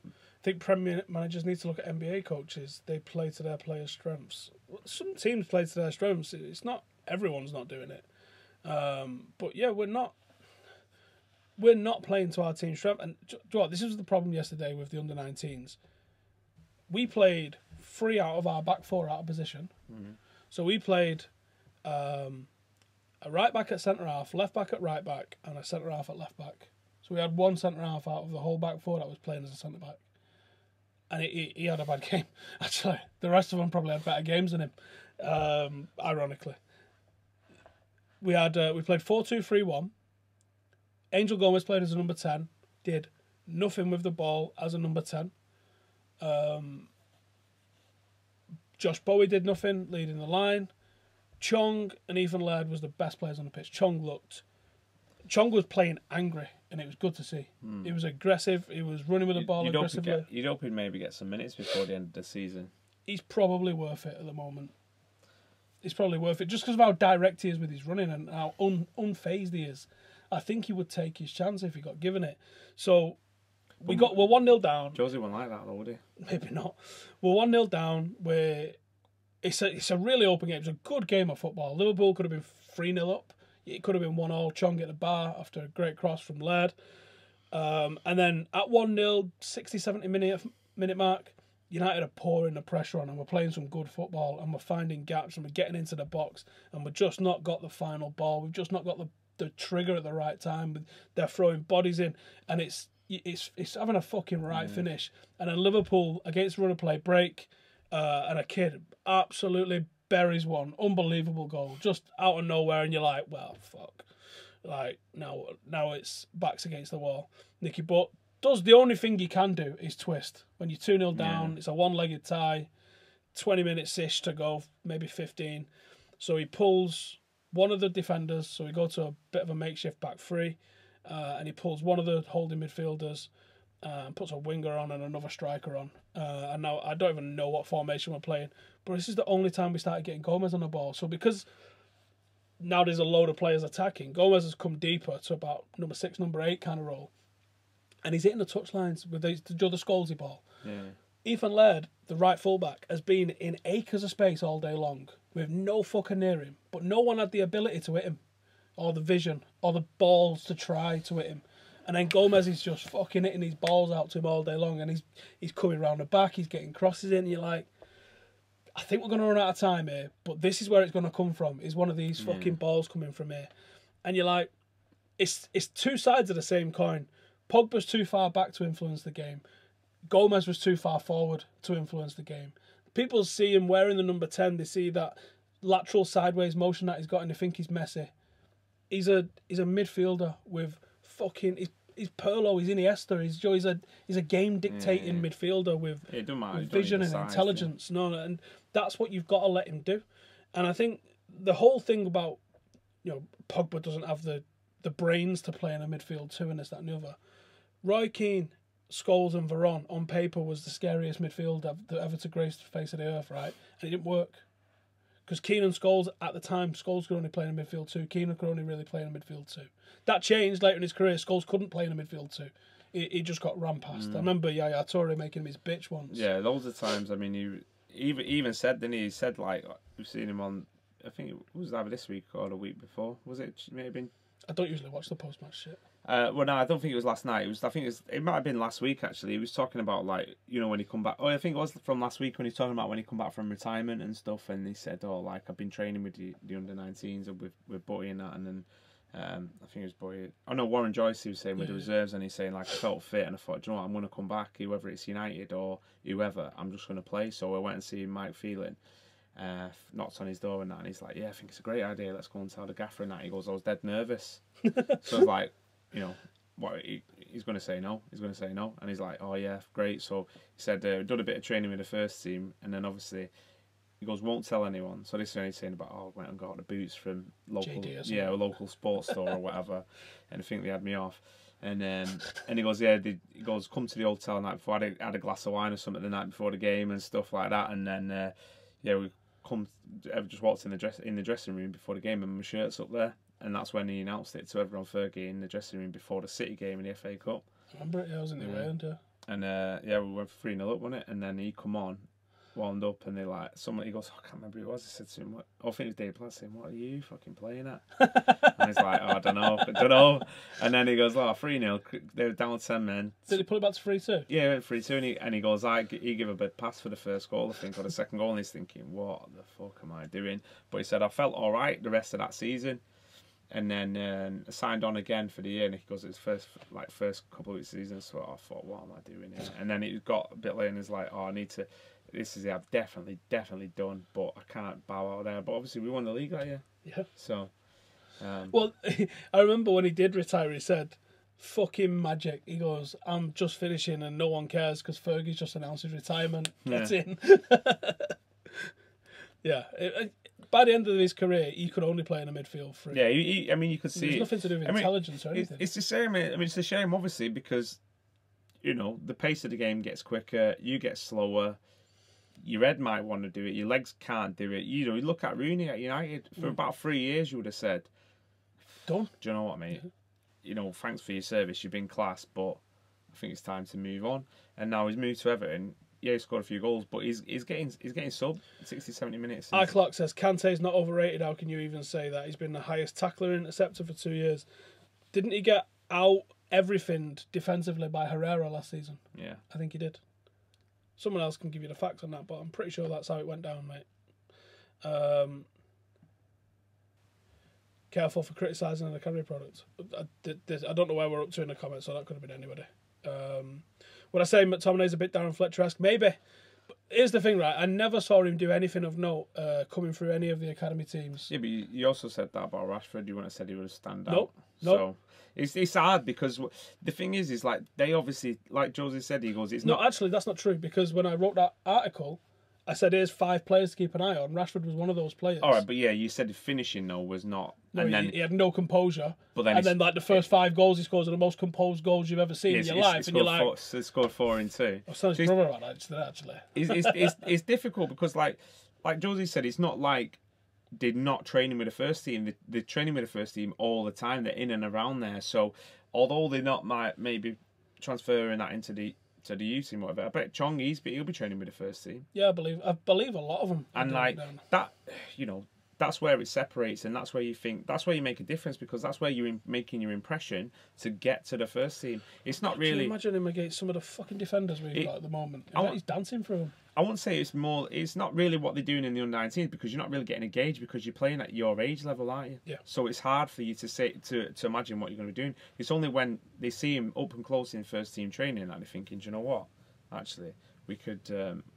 I think Premier managers need to look at NBA coaches. They play to their players' strengths. Some teams play to their strengths. It's not everyone's not doing it, but yeah, we're not playing to our team's strength. And this was the problem yesterday with the under-19s. We played 3 out of our back 4 out of position. Mm-hmm. So we played a right back at centre half, left back at right back, and a centre half at left back. So we had 1 centre half out of the whole back 4 that was playing as a centre back. And he had a bad game, actually. The rest of them probably had better games than him, ironically. We played 4-2-3-1. Angel Gomez played as a number 10, did nothing with the ball as a number 10. Josh Bowie did nothing, leading the line. Chong and Ethan Laird was the best players on the pitch. Chong was playing angry, and it was good to see. He was aggressive. He was running with the ball aggressively. You'd hope he'd maybe get some minutes before the end of the season. He's probably worth it at the moment. He's probably worth it just because of how direct he is with his running and how unfazed he is. I think he would take his chance if he got given it. So we're 1-0 down. Josie won't like that, though, would he? Maybe not. We're 1-0 down. It's a really open game. It's a good game of football. Liverpool could have been 3-0 up. It could have been 1-1. Chong at the bar after a great cross from Laird. And then at 1-0, 60, 70 minute mark, United are pouring the pressure on and we're playing some good football and we're finding gaps and we're getting into the box and we've just not got the final ball. We've just not got the trigger at the right time. They're throwing bodies in and it's having a fucking right finish. And then Liverpool against run of play break and a kid absolutely buries one. Unbelievable goal. Just out of nowhere and you're like, well, fuck. Like, now it's backs against the wall. Nicky Butt does the only thing you can do is twist. When you're 2-0 down, it's a one-legged tie, 20 minutes-ish to go, maybe 15. So he pulls one of the defenders, so we go to a bit of a makeshift back three, and he pulls one of the holding midfielders, puts a winger on and another striker on. And now I don't even know what formation we're playing, but this is the only time we started getting Gomez on the ball. So because now there's a load of players attacking. Gomez has come deeper to about number 6, number 8 kind of role. And he's hitting the touchlines with the Scholesy ball. Yeah. Ethan Laird, the right fullback, has been in acres of space all day long with no fucker near him, but no one had the ability to hit him, or the vision, or the balls to try to hit him. And then Gomez is just fucking hitting these balls out to him all day long, and he's coming round the back, he's getting crosses in, and you're like, I think we're going to run out of time here, but this is where it's going to come from, is one of these fucking balls coming from here. And you're like, it's two sides of the same coin. Pogba's too far back to influence the game. Gomez was too far forward to influence the game. People see him wearing the number 10. They see that lateral sideways motion that he's got, and they think he's Messi. He's a midfielder with fucking. He's Pirlo. He's Iniesta. He's a game dictating midfielder with vision and intelligence. No, and that's what you've got to let him do. And I think the whole thing about Pogba doesn't have the brains to play in a midfield too, and this, that, and the other. Roy Keane, Scholes and Varane on paper was the scariest midfield ever to grace the face of the earth, right? And it didn't work. Because Keane and Scholes, at the time, Scholes could only play in a midfield 2. Keane could only really play in a midfield 2. That changed later in his career. Scholes couldn't play in a midfield 2. He just got ran past. I remember Yaya Toure making him his bitch once. Yeah, loads of times. I mean, he even said, didn't he? He said, like, we've seen him on, I think it was either this week or the week before. Was it? Maybe. I don't usually watch the post-match shit. Well, no, I don't think it was last night. It might have been last week, actually. He was talking about, like, when he come back. Oh, I think it was from last week when he was talking about when he come back from retirement and stuff. And he said, oh, like, I've been training with the under-19s and with Buddy and that. And then I think it was Buddy. Oh, no, Warren Joyce, he was saying with the reserves. And he's saying, like, I felt fit. And I thought, do you know what, I'm going to come back, whether it's United or whoever. I'm just going to play. So I went and see Mike Phelan. Knocked on his door and that, and he's like, yeah, I think it's a great idea, let's go and tell the gaffer and that. He goes, I was dead nervous. So I was like, what, he's going to say no, and he's like, oh yeah, great. So he said, done a bit of training with the first team, and then obviously he goes, won't tell anyone. So this is when he's saying about, I went and got the boots from a local sports store or whatever, and I think they had me off. And he goes, come to the hotel the night before, I had a glass of wine or something the night before the game and stuff like that, and then I just walked in the dressing room before the game and my shirt's up there, and that's when he announced it to everyone. Fergie in the dressing room before the City game in the FA Cup. I remember it. I was in the round. And we went 3-0 up, wasn't it? And then he come on, wound up, and they like he goes, I can't remember who it was. I said to him, I think it was Dave Platt saying, what are you fucking playing at? And he's like, I don't know. And then he goes, 3-0. They were down 10 men. Did he put it back to 3-2? Yeah, it went 3-2, and he goes, he gave a big pass for the first goal, I think, or the second goal, and he's thinking, what the fuck am I doing? But he said, I felt all right the rest of that season. And then signed on again for the year, and he goes, it's first couple of weeks of the season, so I thought, what am I doing here? And then it got a bit later, and he's like, I need to, this is it, I've definitely done, but I can't bow out there. But obviously we won the league that year. Yeah. So. Well, I remember when he did retire, he said, fucking magic. He goes, I'm just finishing and no one cares because Fergie's just announced his retirement. Get in. Yeah. By the end of his career, he could only play in a midfield 3. Yeah, you could see. There's nothing to do with intelligence or anything. It's the same. It's a shame, obviously, because, the pace of the game gets quicker, you get slower, your head might want to do it, your legs can't do it. You look at Rooney at United, for about 3 years, you would have said, done. Do you know what, mate? Thanks for your service, you've been class, but I think it's time to move on. And now he's moved to Everton. Yeah, he scored a few goals, but he's getting sub 60, 70 minutes. iClock says Kante's not overrated. How can you even say that? He's been the highest tackler and interceptor for 2 years. Didn't he get out everything defensively by Herrera last season? Yeah, I think he did. Someone else can give you the facts on that, but I'm pretty sure that's how it went down, mate. Careful for criticising an Academy product. I don't know where we're up to in the comments, so that could have been anybody. Would I say McTominay's a bit Darren Fletcher-esque? Maybe. But here's the thing, right? I never saw him do anything of note coming through any of the Academy teams. Yeah, but you also said that about Rashford. You wouldn't have said he would stand out. Nope. So it's hard because the thing is like they obviously, like Josie said, he goes, it's not. No, actually, that's not true because when I wrote that article, I said here's 5 players to keep an eye on. Rashford was one of those players. All right, but yeah, you said the finishing though was not. No, and he had no composure. But then like the first 5 goals he scores are the most composed goals you've ever seen in your life, and you're like, he scored 4 in 2. I was telling his brother about that actually. It's difficult because like Josie said, it's not like they're not training with the first team. They're training with the first team all the time. They're in and around there. So although they're not maybe transferring that into the youth team, whatever. I bet Chong, he'll be training with the first team. Yeah, I believe a lot of them. And like that, that's where it separates, and that's where you make a difference, because that's where you're making your impression to get to the first team. It's not really. Can you imagine him against some of the fucking defenders we've got at the moment? He's dancing through them. I wouldn't say it's not really what they're doing in the under-19s, because you're not really getting engaged, because you're playing at your age level, aren't you? Yeah. So it's hard for you to imagine what you're going to be doing. It's only when they see him up and close in first team training that they're thinking, do you know what? Actually, we could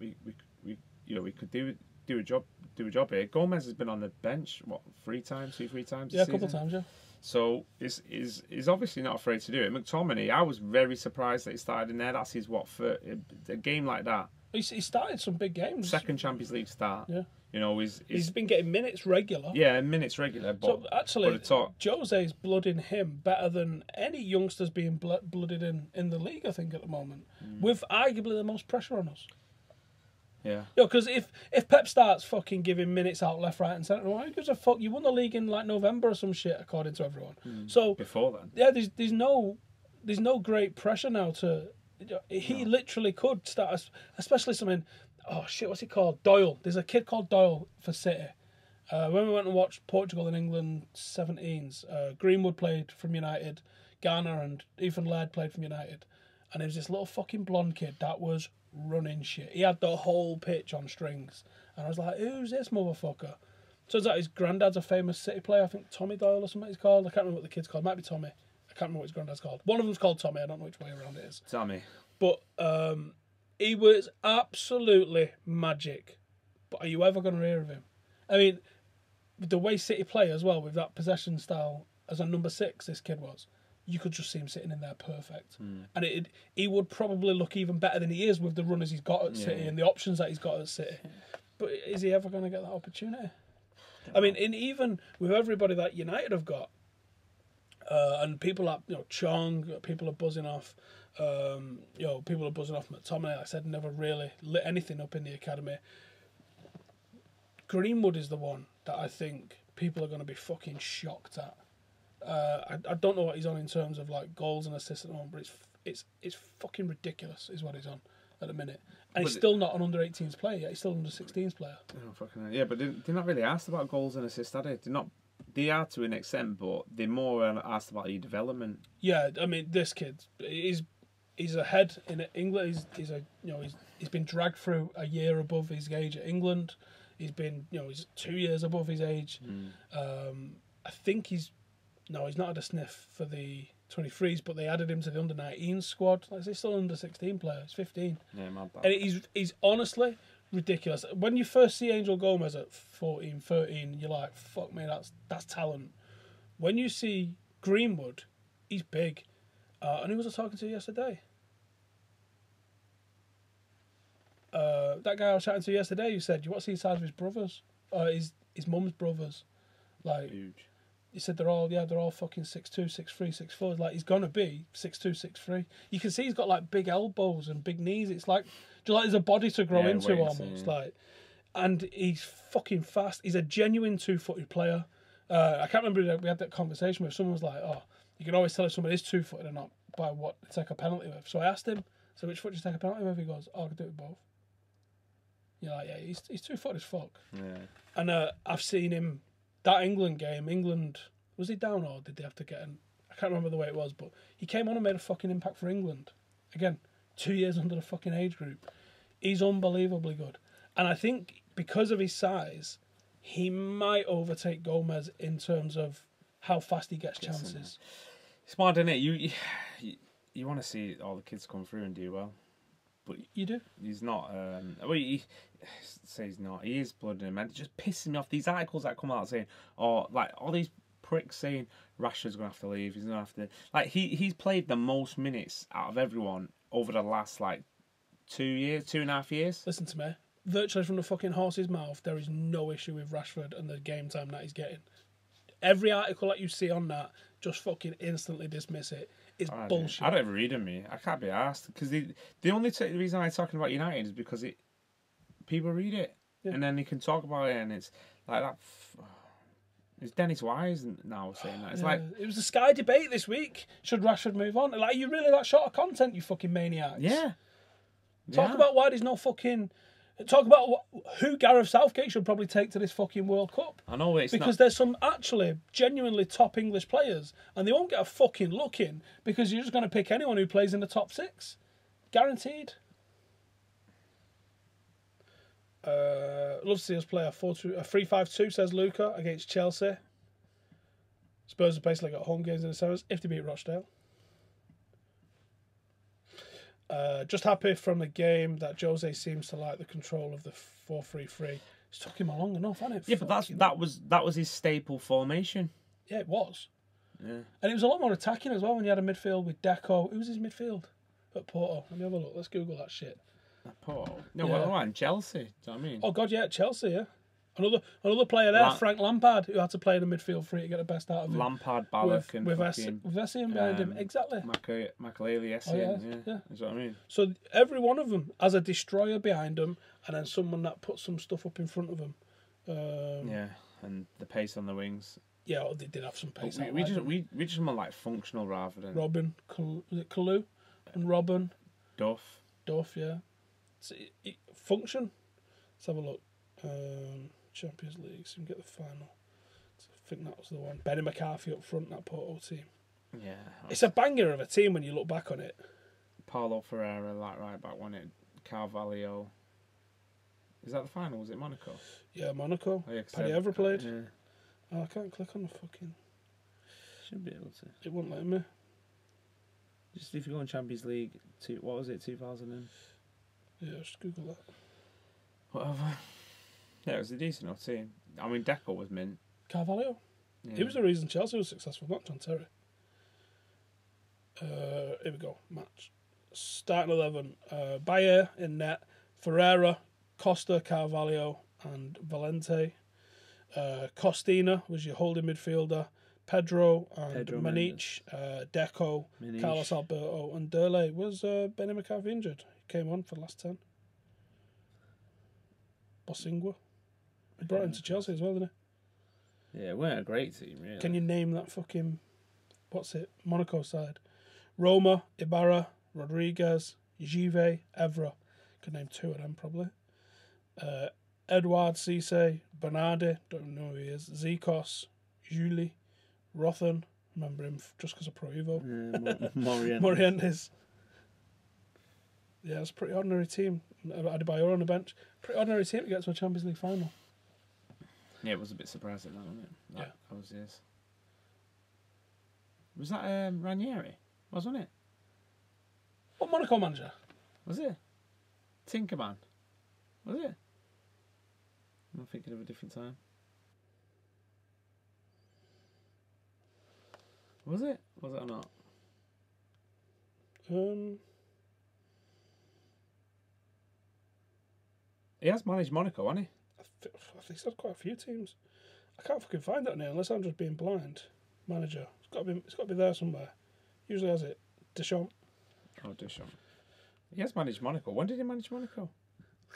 we could do a job here. Gomez has been on the bench three times. Yeah, a couple of times, yeah. So he's obviously not afraid to do it. McTominay, I was very surprised that he started in there. That's his for a game like that. He started some big games. Second Champions League start. Yeah. He's been getting minutes regular. Yeah, minutes regular. But, so actually, Jose's blooding him better than any youngsters being blooded in the league, I think, at the moment, with arguably the most pressure on us. Yeah. Because if Pep starts fucking giving minutes out left, right, and centre, who gives a fuck? You won the league in like November or some shit, according to everyone. So before then, yeah, there's no great pressure now to. He literally could start, especially something. Oh shit, what's he called? Doyle. There's a kid called Doyle for City. When we went and watched Portugal and England 17s, Greenwood played from United, Garner and Ethan Laird played from United, and there was this little fucking blonde kid that was running shit. He had the whole pitch on strings, and I was like, "Who's this motherfucker?" Turns out his granddad's a famous City player. I think Tommy Doyle or something he's called. I can't remember what the kid's called. It might be Tommy. I can't remember what his granddad's called. One of them's called Tommy. I don't know which way around it is. Tommy. But he was absolutely magic. But are you ever going to hear of him? I mean, the way City play as well, with that possession style as a number 6, this kid was, you could just see him sitting in there perfect. And he would probably look even better than he is with the runners he's got at City and the options that he's got at City. But is he ever going to get that opportunity? I mean, even with everybody that United have got, and people like Chong, people are buzzing off. People are buzzing off McTominay. Like I said, never really lit anything up in the academy. Greenwood is the one that I think people are going to be fucking shocked at. I don't know what he's on in terms of like goals and assists at the moment, but it's fucking ridiculous is what he's on at the minute. And he's still not an under 18s player yet. He's still an under 16s player. Oh, fucking yeah, but they're not really asked about goals and assists, are they? They are to an extent, but they're more asked about your development. Yeah, I mean, this kid, he's ahead in England. He's been dragged through a year above his age at England. He's been he's 2 years above his age. I think he's not had a sniff for the 23s, but they added him to the under 19 squad. Like, he's still under 16 player. He's 15. Yeah, my bad. And he's honestly ridiculous. When you first see Angel Gomez at 14, 13, you're like, fuck me, that's talent. When you see Greenwood, he's big. And who was I talking to yesterday? That guy I was chatting to yesterday who said, you want to see the size of his brothers? His mum's brothers. Like, huge. He said they're all fucking 6'2", 6'3", 6'4". Like, he's gonna be 6'2", 6'3". You can see he's got like big elbows and big knees. It's like there's a body to grow into almost. Like, and he's fucking fast. He's a genuine 2-footed player. I can't remember we had that conversation with someone was like, oh, you can always tell if someone is 2-footed or not by what they take a penalty with. So I asked him, so which foot do you take a penalty with? He goes, oh, I can do it with both. You're like, yeah, he's 2-footed as fuck. Yeah. And I've seen him. That England game, was he down or did they have to get him? I can't remember the way it was, but he came on and made a fucking impact for England. Again, 2 years under the fucking age group. He's unbelievably good. And I think because of his size, he might overtake Gomez in terms of how fast he gets chances. It's mad, isn't it? You want to see all the kids come through and do well. But you do. He's not. He says not. He is blooding him, and it just pisses me off. These articles that come out saying, "Oh, like all these pricks saying Rashford's gonna have to leave. He's gonna have to." Like he's played the most minutes out of everyone over the last 2.5 years. Listen to me. Virtually from the fucking horse's mouth, there is no issue with Rashford and the game time that he's getting. Every article that you see on that, just fucking instantly dismiss it. It's bullshit. I don't ever read them, me. I can't be asked because the reason I'm talking about United is because people read it and then they can talk about it, and it's Like that. It's Dennis Wise now saying that. It's like it was the Sky debate this week. Should Rashford move on? Like, are you really that short of content, you fucking maniacs? yeah. Talk about why there's no fucking. Talk about who Gareth Southgate should probably take to this fucking World Cup. I know it's because there's some actually genuinely top English players, and they won't get a fucking look in because you're just going to pick anyone who plays in the top 6, guaranteed. Love to see us play a 3-5-2, says Luca, against Chelsea. Spurs have basically got home games in the semis if they beat Rochdale. Just happy from the game that Jose seems to like the control of the 4-3-3. It's took him long enough, hasn't it? Yeah, but that was his staple formation. Yeah, it was. Yeah. And it was a lot more attacking as well when you had a midfield with Deco. Who was his midfield at Porto? Let me have a look. Let's Google that shit. At Porto? No, Yeah. what in Chelsea? Do you know what I mean? Oh, God, yeah, Chelsea, yeah. Another player there, Frank Lampard, who had to play in the midfield for it to get the best out of him. Lampard, Ballack, and with Essien behind him. Exactly. Makaleli, Essien, yeah. That's what I mean. So every one of them has a destroyer behind them and then someone that puts some stuff up in front of them. Yeah, and the pace on the wings. Yeah, they did have some pace. We just want like functional rather than Robin, was it Kalu? And Robin. Duff, yeah. Function. Let's have a look. Champions League, so we can get the final. I think that was the one. Benny McCarthy up front, that Porto team. Yeah. It's a banger of a team when you look back on it. Paulo Ferreira, like right back, wasn't it? Carvalho. Is that the final? Was it Monaco? Yeah, Monaco. Oh, yeah, Paddy ever played? Yeah. Oh, I can't click on the fucking... Should be able to. It wouldn't let me. Just if you go on Champions League, what was it, 2000 and... Yeah, just Google that. Whatever. Yeah, it was a decent enough team. I mean, Deco was mint. Carvalho. Yeah. He was the reason Chelsea was successful, not John Terry. Here we go. Match. Starting 11. Bayer in net. Ferreira, Costa, Carvalho, and Valente. Costina was your holding midfielder. Pedro and Maniche. Deco, Maniche. Carlos Alberto, and Derley. Was Benny McCarthy injured? He came on for the last 10. Bossingua. He brought him to Chelsea as well, didn't he? Yeah, it weren't a great team, really. Can you name that fucking... What's it? Monaco side. Roma, Ibarra, Rodriguez, Give, Evra. Could name 2 of them, probably. Edouard Cisse, Bernardi, don't know who he is. Zikos, Julie, Rothen, remember him just because of Pro Evo. Morientes. Yeah, it's a pretty ordinary team. Adebayor on the bench. Pretty ordinary team to get to a Champions League final. Yeah, it was a bit surprising, that, wasn't it? Yeah. That was his. Was that Ranieri? Wasn't it? What Monaco manager? Was it? Tinkerman? Was it? I'm thinking of a different time. Was it? Was it or not? He has managed Monaco, hasn't he? I think he's had quite a few teams. I can't fucking find that now unless I'm just being blind. Manager. It's got to be there somewhere. Usually has it. Deschamps. Oh, Deschamps. He has managed Monaco. When did he manage Monaco?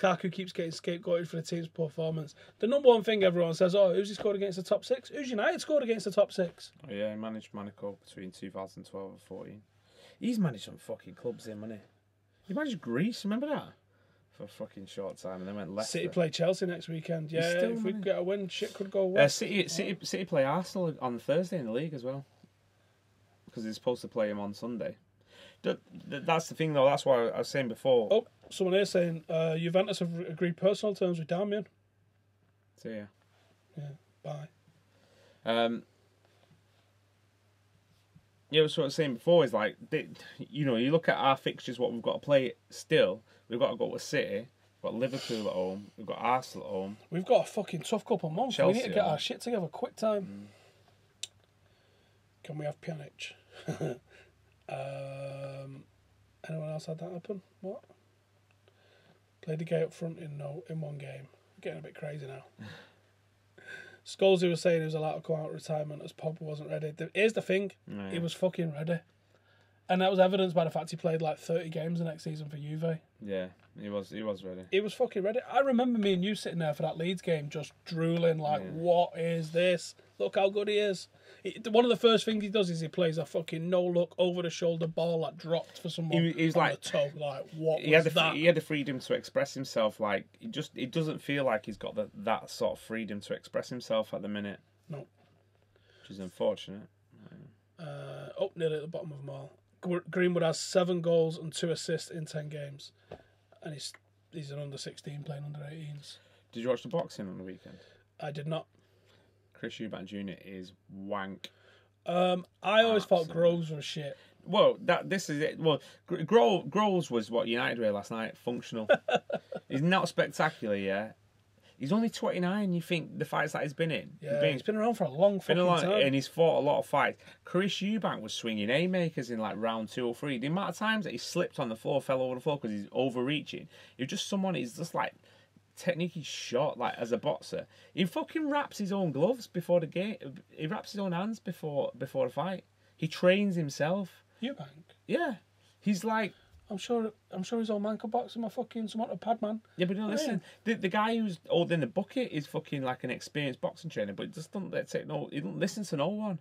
Lukaku keeps getting scapegoated for the team's performance. The number one thing everyone says, oh, who's he scored against the top 6? Who's United scored against the top 6? Oh, yeah, he managed Monaco between 2012 and 14. He's managed some fucking clubs in, hasn't he? He managed Greece, remember that? For a fucking short time, and then went Leicester. City play Chelsea next weekend. Yeah, if we get a win, shit could go well. City play Arsenal on Thursday in the league as well. Because they're supposed to play him on Sunday. That's the thing, though. That's why I was saying before. Oh, someone here saying Juventus have agreed personal terms with Darmian. So, yeah. Yeah, bye. Yeah, that's what I was saying before. Is like, you look at our fixtures, what we've got to play still. We've got to go to City. We've got Liverpool at home. We've got Arsenal at home. We've got a fucking tough couple of months. Chelsea, we need to get our shit together quick time. Can we have Pjanic? Anyone else had that happen? What? Played the gay up front in one game. Getting a bit crazy now. Scholesy was saying he was allowed to come out of retirement as Pogba wasn't ready. Here's the thing. No. He was fucking ready. And that was evidenced by the fact he played like 30 games the next season for Juve. Yeah, he was ready. He was fucking ready. I remember me and you sitting there for that Leeds game just drooling like, what is this? Look how good he is. One of the first things he does is he plays a fucking no-look, over-the-shoulder ball that dropped for someone He was on like, the toe. Like, what he was had that? He had the freedom to express himself. Like, it doesn't feel like he's got that sort of freedom to express himself at the minute. No. Which is unfortunate. Nearly at the bottom of them all. Greenwood has 7 goals and 2 assists in 10 games. And he's an under-16 playing under-18s. Did you watch the boxing on the weekend? I did not. Chris Eubank Jr. is wank. I always thought Groves was shit. Well, this is it. Well, Groves was what United were last night. Functional. He's not spectacular, yeah. He's only 29. You think the fights that he's been in? Yeah, he's been around for a long fucking time. And he's fought a lot of fights. Chris Eubank was swinging haymakers in like round 2 or 3. The amount of times that he slipped on the floor, fell over the floor because he's overreaching. He's just someone. He's just like technique. He's shot like as a boxer. He fucking wraps his own gloves before the game. He wraps his own hands before the fight. He trains himself. Eubank. Yeah, he's like. I'm sure his old man could box him a fucking somewhat of pad man. Yeah, but no, listen, the guy who's holding the bucket is fucking like an experienced boxing trainer, but he just doesn't he doesn't listen to no one.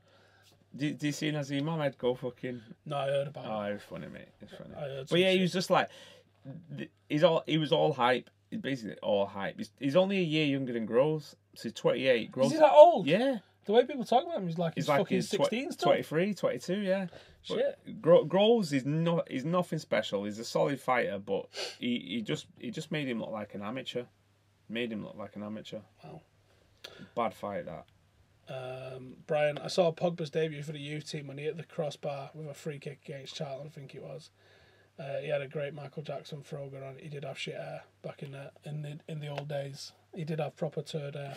Do you see Nazim Ahmed go fucking? No, I heard about it. Oh, it was funny, mate. It's funny. I heard But yeah, some he was just like, he was all hype. He's basically all hype. He's only a year younger than Groves, so he's 28. Groves, Is he that old? Yeah. The way people talk about him, he's like he's fucking 16 still. 23, 22, yeah. Shit. Groves is he's nothing special. He's a solid fighter, but he just made him look like an amateur. Wow. Bad fight that. Brian, I saw Pogba's debut for the youth team when he hit the crossbar with a free kick against Charlton, I think it was. He had a great Michael Jackson throw on. He did have shit hair back in the old days. He did have proper turd hair.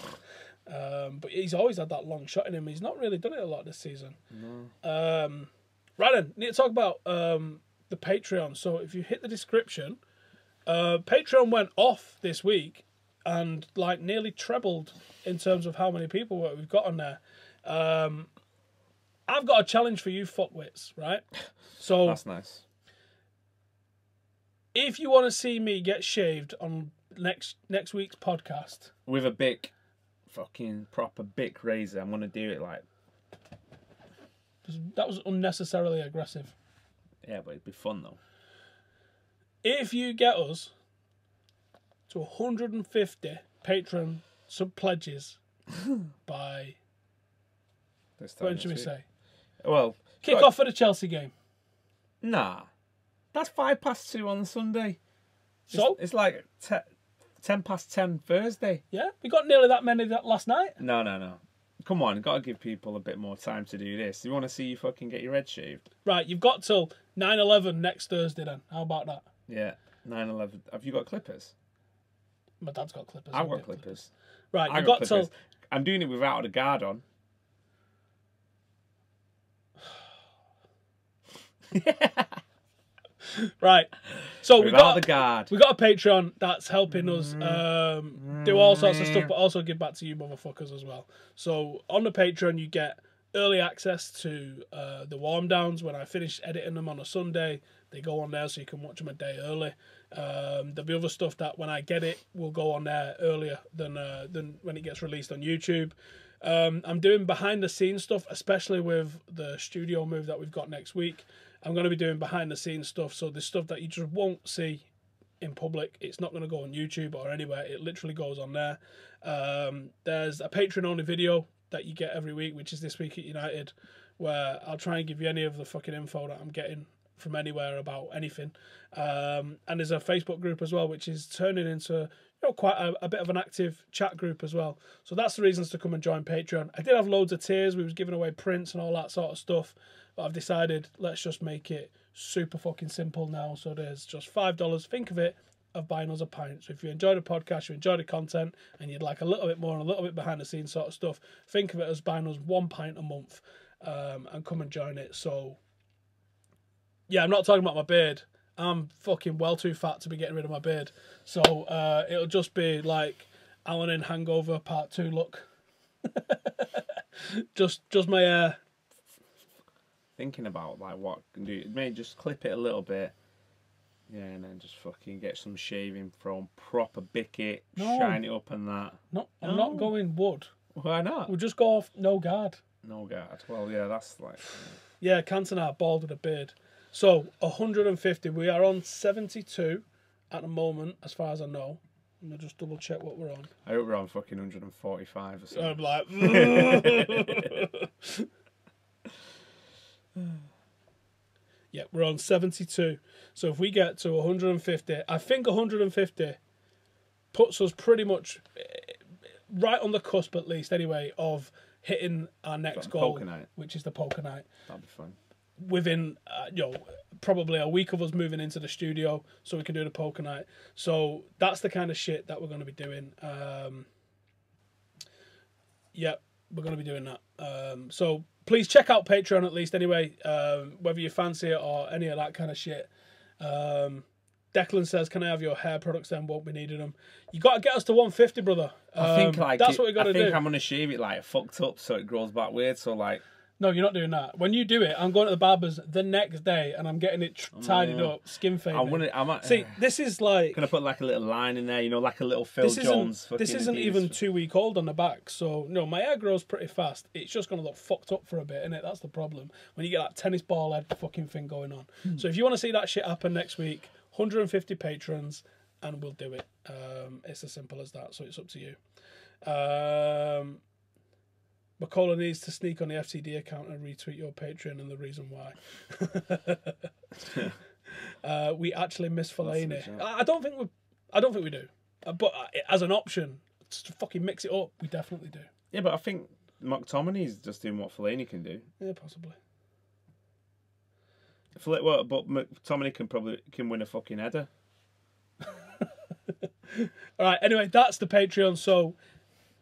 But he's always had that long shot in him. He's not really done it a lot this season. No. Right then, need to talk about the Patreon. So if you hit the description, Patreon went off this week and like nearly trebled in terms of how many people we've got on there. I've got a challenge for you fuckwits, right? So that's nice. If you want to see me get shaved on next week's podcast with a Bic, fucking proper Bic razor, I'm gonna do it like. That was unnecessarily aggressive. Yeah, but it'd be fun though. If you get us to 150 patron sub pledges by when should we say? Well, kick off for the Chelsea game. Nah, that's 2:05 on Sunday. So it's like 10:10 Thursday. Yeah, we got nearly that many last night. No. Come on, got to give people a bit more time to do this. You want to see you fucking get your head shaved? Right, you've got till 9/11 next Thursday then. How about that? Yeah, 9/11. Have you got clippers? My dad's got clippers. I've got clippers. Right, you've got clippers. till... I'm doing it without a guard on. Right, so we got the guard. We got a Patreon that's helping us do all sorts of stuff, but also give back to you motherfuckers as well. So on the Patreon, you get early access to the warm downs when I finish editing them on a Sunday. They go on there so you can watch them a day early. There'll be other stuff that when I get it will go on there earlier than when it gets released on YouTube. I'm doing behind the scenes stuff, especially with the studio move that we've got next week. I'm going to be doing behind the scenes stuff, so the stuff that you just won't see in public, it's not going to go on YouTube or anywhere. It literally goes on there. There's a Patreon only video that you get every week, which is This Week at United, where I'll try and give you any of the fucking info that I'm getting from anywhere about anything. And there's a Facebook group as well, which is turning into quite a bit of an active chat group as well. So that's the reasons to come and join Patreon. I did have loads of tiers. We was giving away prints and all that sort of stuff. But I've decided let's just make it super fucking simple now. So there's just $5. Think of it of buying us a pint. So if you enjoy the podcast, you enjoy the content, and you'd like a little bit more and a little bit behind the scenes sort of stuff, think of it as buying us 1 pint a month, and come and join it. So yeah, I'm not talking about my beard. I'm fucking well too fat to be getting rid of my beard. So it'll just be like Alan in Hangover Part 2 look. just my hair. thinking about like what I can do. Maybe just clip it a little bit. Yeah, and then just fucking get some shaving foam, proper bick it, shine it up and that. No, I'm not going wood. Why not? We'll just go off no guard. No guard. Well, yeah, that's like... Yeah, Cantona bald with a beard. So, 150. We are on 72 at the moment, as far as I know. Let me just double check what we're on. I hope we're on fucking 145 or something. I'm like... Yeah, we're on 72. So if we get to 150, I think 150 puts us pretty much right on the cusp, at least anyway, of hitting our next goal, poker night. which is the poker night. That'd be fun. Within, probably a week of us moving into the studio, so we can do the poker night. So that's the kind of shit that we're going to be doing. Yeah, we're going to be doing that. So please check out Patreon at least anyway, whether you fancy it or any of that kind of shit. Declan says, "Can I have your hair products? Then won't be needing them." You got to get us to 150, brother. I think that's what we got to do. I think I'm gonna shave it like fucked up so it grows back weird. So like, no, you're not doing that. When you do it, I'm going to the barber's the next day and I'm getting it tidied up, skin faded. See, this is like... Gonna put like a little line in there, you know, like a little Phil Jones. This isn't even 2 week old on the back, so no, my hair grows pretty fast. It's just gonna look fucked up for a bit, innit? That's the problem. When you get that tennis ball head fucking thing going on. So if you want to see that shit happen next week, 150 patrons, and we'll do it. It's as simple as that. So it's up to you. McCullough needs to sneak on the FTD account and retweet your Patreon and the reason why. We actually miss Fellaini. I don't think we do. But as an option, to fucking mix it up, we definitely do. Yeah, but I think McTominay's just doing what Fellaini can do. Yeah, possibly. But McTominay can win a fucking header. All right. Anyway, that's the Patreon. So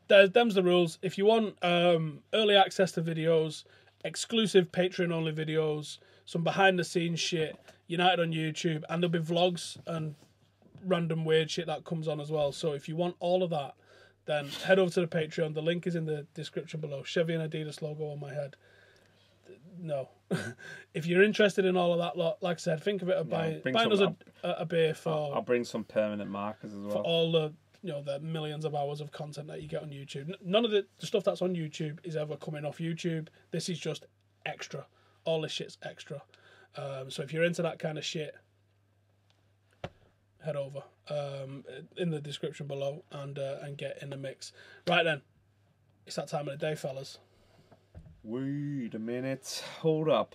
them's the rules. If you want early access to videos, exclusive Patreon only videos, some behind the scenes shit, United on YouTube, and there'll be vlogs and random weird shit that comes on as well. So if you want all of that, then head over to the Patreon. The link is in the description below. Chevy and Adidas logo on my head. No. If you're interested in all of that lot, like I said, think of it as buying us a beer for... I'll bring some permanent markers as well. For all the the millions of hours of content that you get on YouTube. None of the stuff that's on YouTube is ever coming off YouTube. This is just extra. All this shit's extra. So if you're into that kind of shit, head over in the description below and get in the mix. Right then, it's that time of the day, fellas. Wait a minute. Hold up.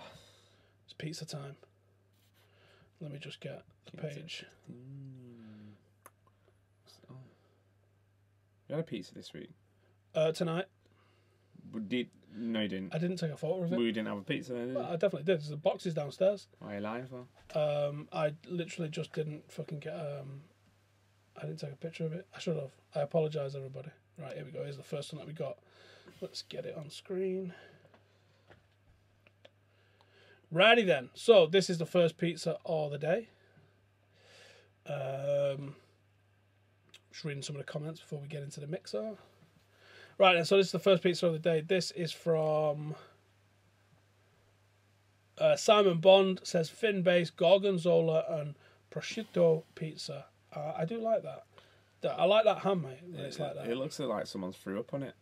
It's pizza time. Let me just get the page. You had a pizza this week? Tonight. No, you didn't. I didn't take a photo of it. We didn't have a pizza then, did Well, I definitely did. There's the boxes downstairs. Why are you lying for? I literally just didn't fucking get... I didn't take a picture of it. I should have. I apologise, everybody. Right, here we go. Here's the first one that we got. Let's get it on screen. Righty then. So, this is the first pizza of the day. Just reading some of the comments before we get into the mixer. Right then, so this is the first pizza of the day. This is from... Simon Bond says thin base, gorgonzola and prosciutto pizza. I do like that. I like that ham, mate. When it's like that. It looks like someone's threw up on it.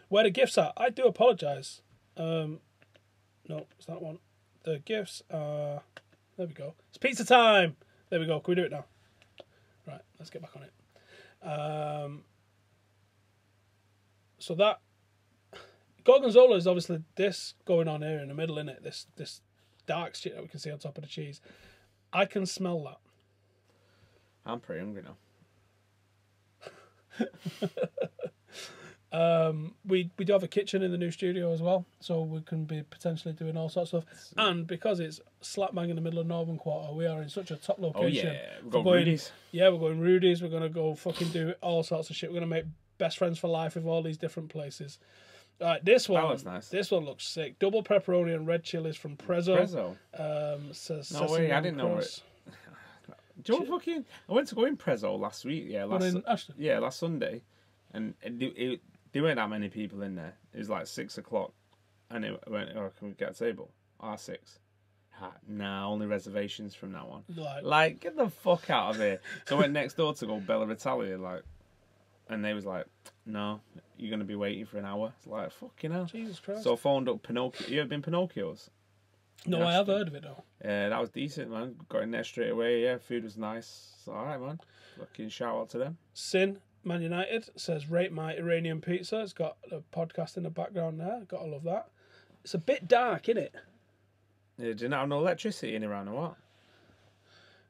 Where the gifts are? I do apologise. No, it's that one. The gifts are... There we go. It's pizza time! There we go. Can we do it now? Right, let's get back on it. So that... Gorgonzola is obviously this going on here in the middle, innit? This dark shit that we can see on top of the cheese. I can smell that. I'm pretty hungry now. We do have a kitchen in the new studio as well, so we can be potentially doing all sorts of stuff. And because it's slap bang in the middle of Northern Quarter, we are in such a top location. Oh yeah, we're going Rudy's. Yeah, we're going Rudy's. We're going to go fucking do all sorts of shit. We're going to make best friends for life with all these different places. This one, that looks nice. This one looks sick. Double pepperoni and red chilies from Prezzo. No way, I didn't know it. Do you know fucking? I went to go in Prezzo last week. Yeah, last Sunday, and there weren't that many people in there. It was like 6 o'clock, and it went, "Oh, can we get a table?" R6. Nah, only reservations from now on. Like, Like, get the fuck out of here. So I went next door to go Bella Italia, like, and they was like, no, you're going to be waiting for an hour. It's like, fucking hell. Jesus Christ. So I phoned up Pinocchio. You ever been Pinocchio's? No, I have heard of it though. Yeah, that was decent, man. Got in there straight away. Yeah, food was nice. It's all right, man. Fucking shout out to them. Sin, Man United, says, rate my Iranian pizza. It's got a podcast in the background there. Gotta love that. It's a bit dark, innit? Yeah, do you not have no electricity in Iran or what?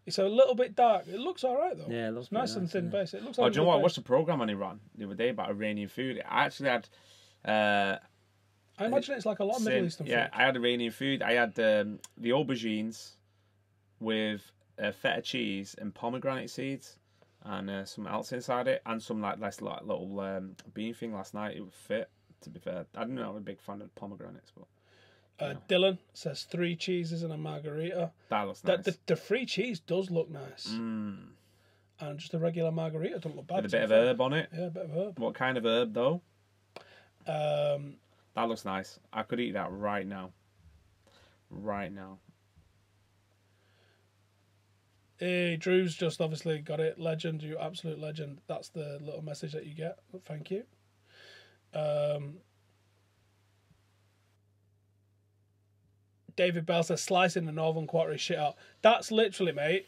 It's a little bit dark. It looks all right, though. Yeah, it looks It's nice pretty and nice, thin yeah. base. It looks Oh, like do you know what? I watched a program on Iran the other day about Iranian food. I actually had. I imagine it's like a lot of Middle Eastern yeah, food. I had Iranian food. I had the aubergines with feta cheese and pomegranate seeds and something else inside it, and some like nice little bean thing last night. It was fit. To be fair, I don't know. I'm a big fan of pomegranates, but Dylan says 3 cheeses and a margarita. that looks nice. The free cheese does look nice. Mm. And just a regular margarita don't look bad. With a to bit be of fair. herb on it. Yeah, a bit of herb. What kind of herb though? Um, That looks nice. I could eat that right now. Right now. hey, Drew's just obviously got it. Legend, you absolute legend. That's the little message that you get. Thank you. David Bell says, slicing the Northern Quarter is shit out. That's literally, mate,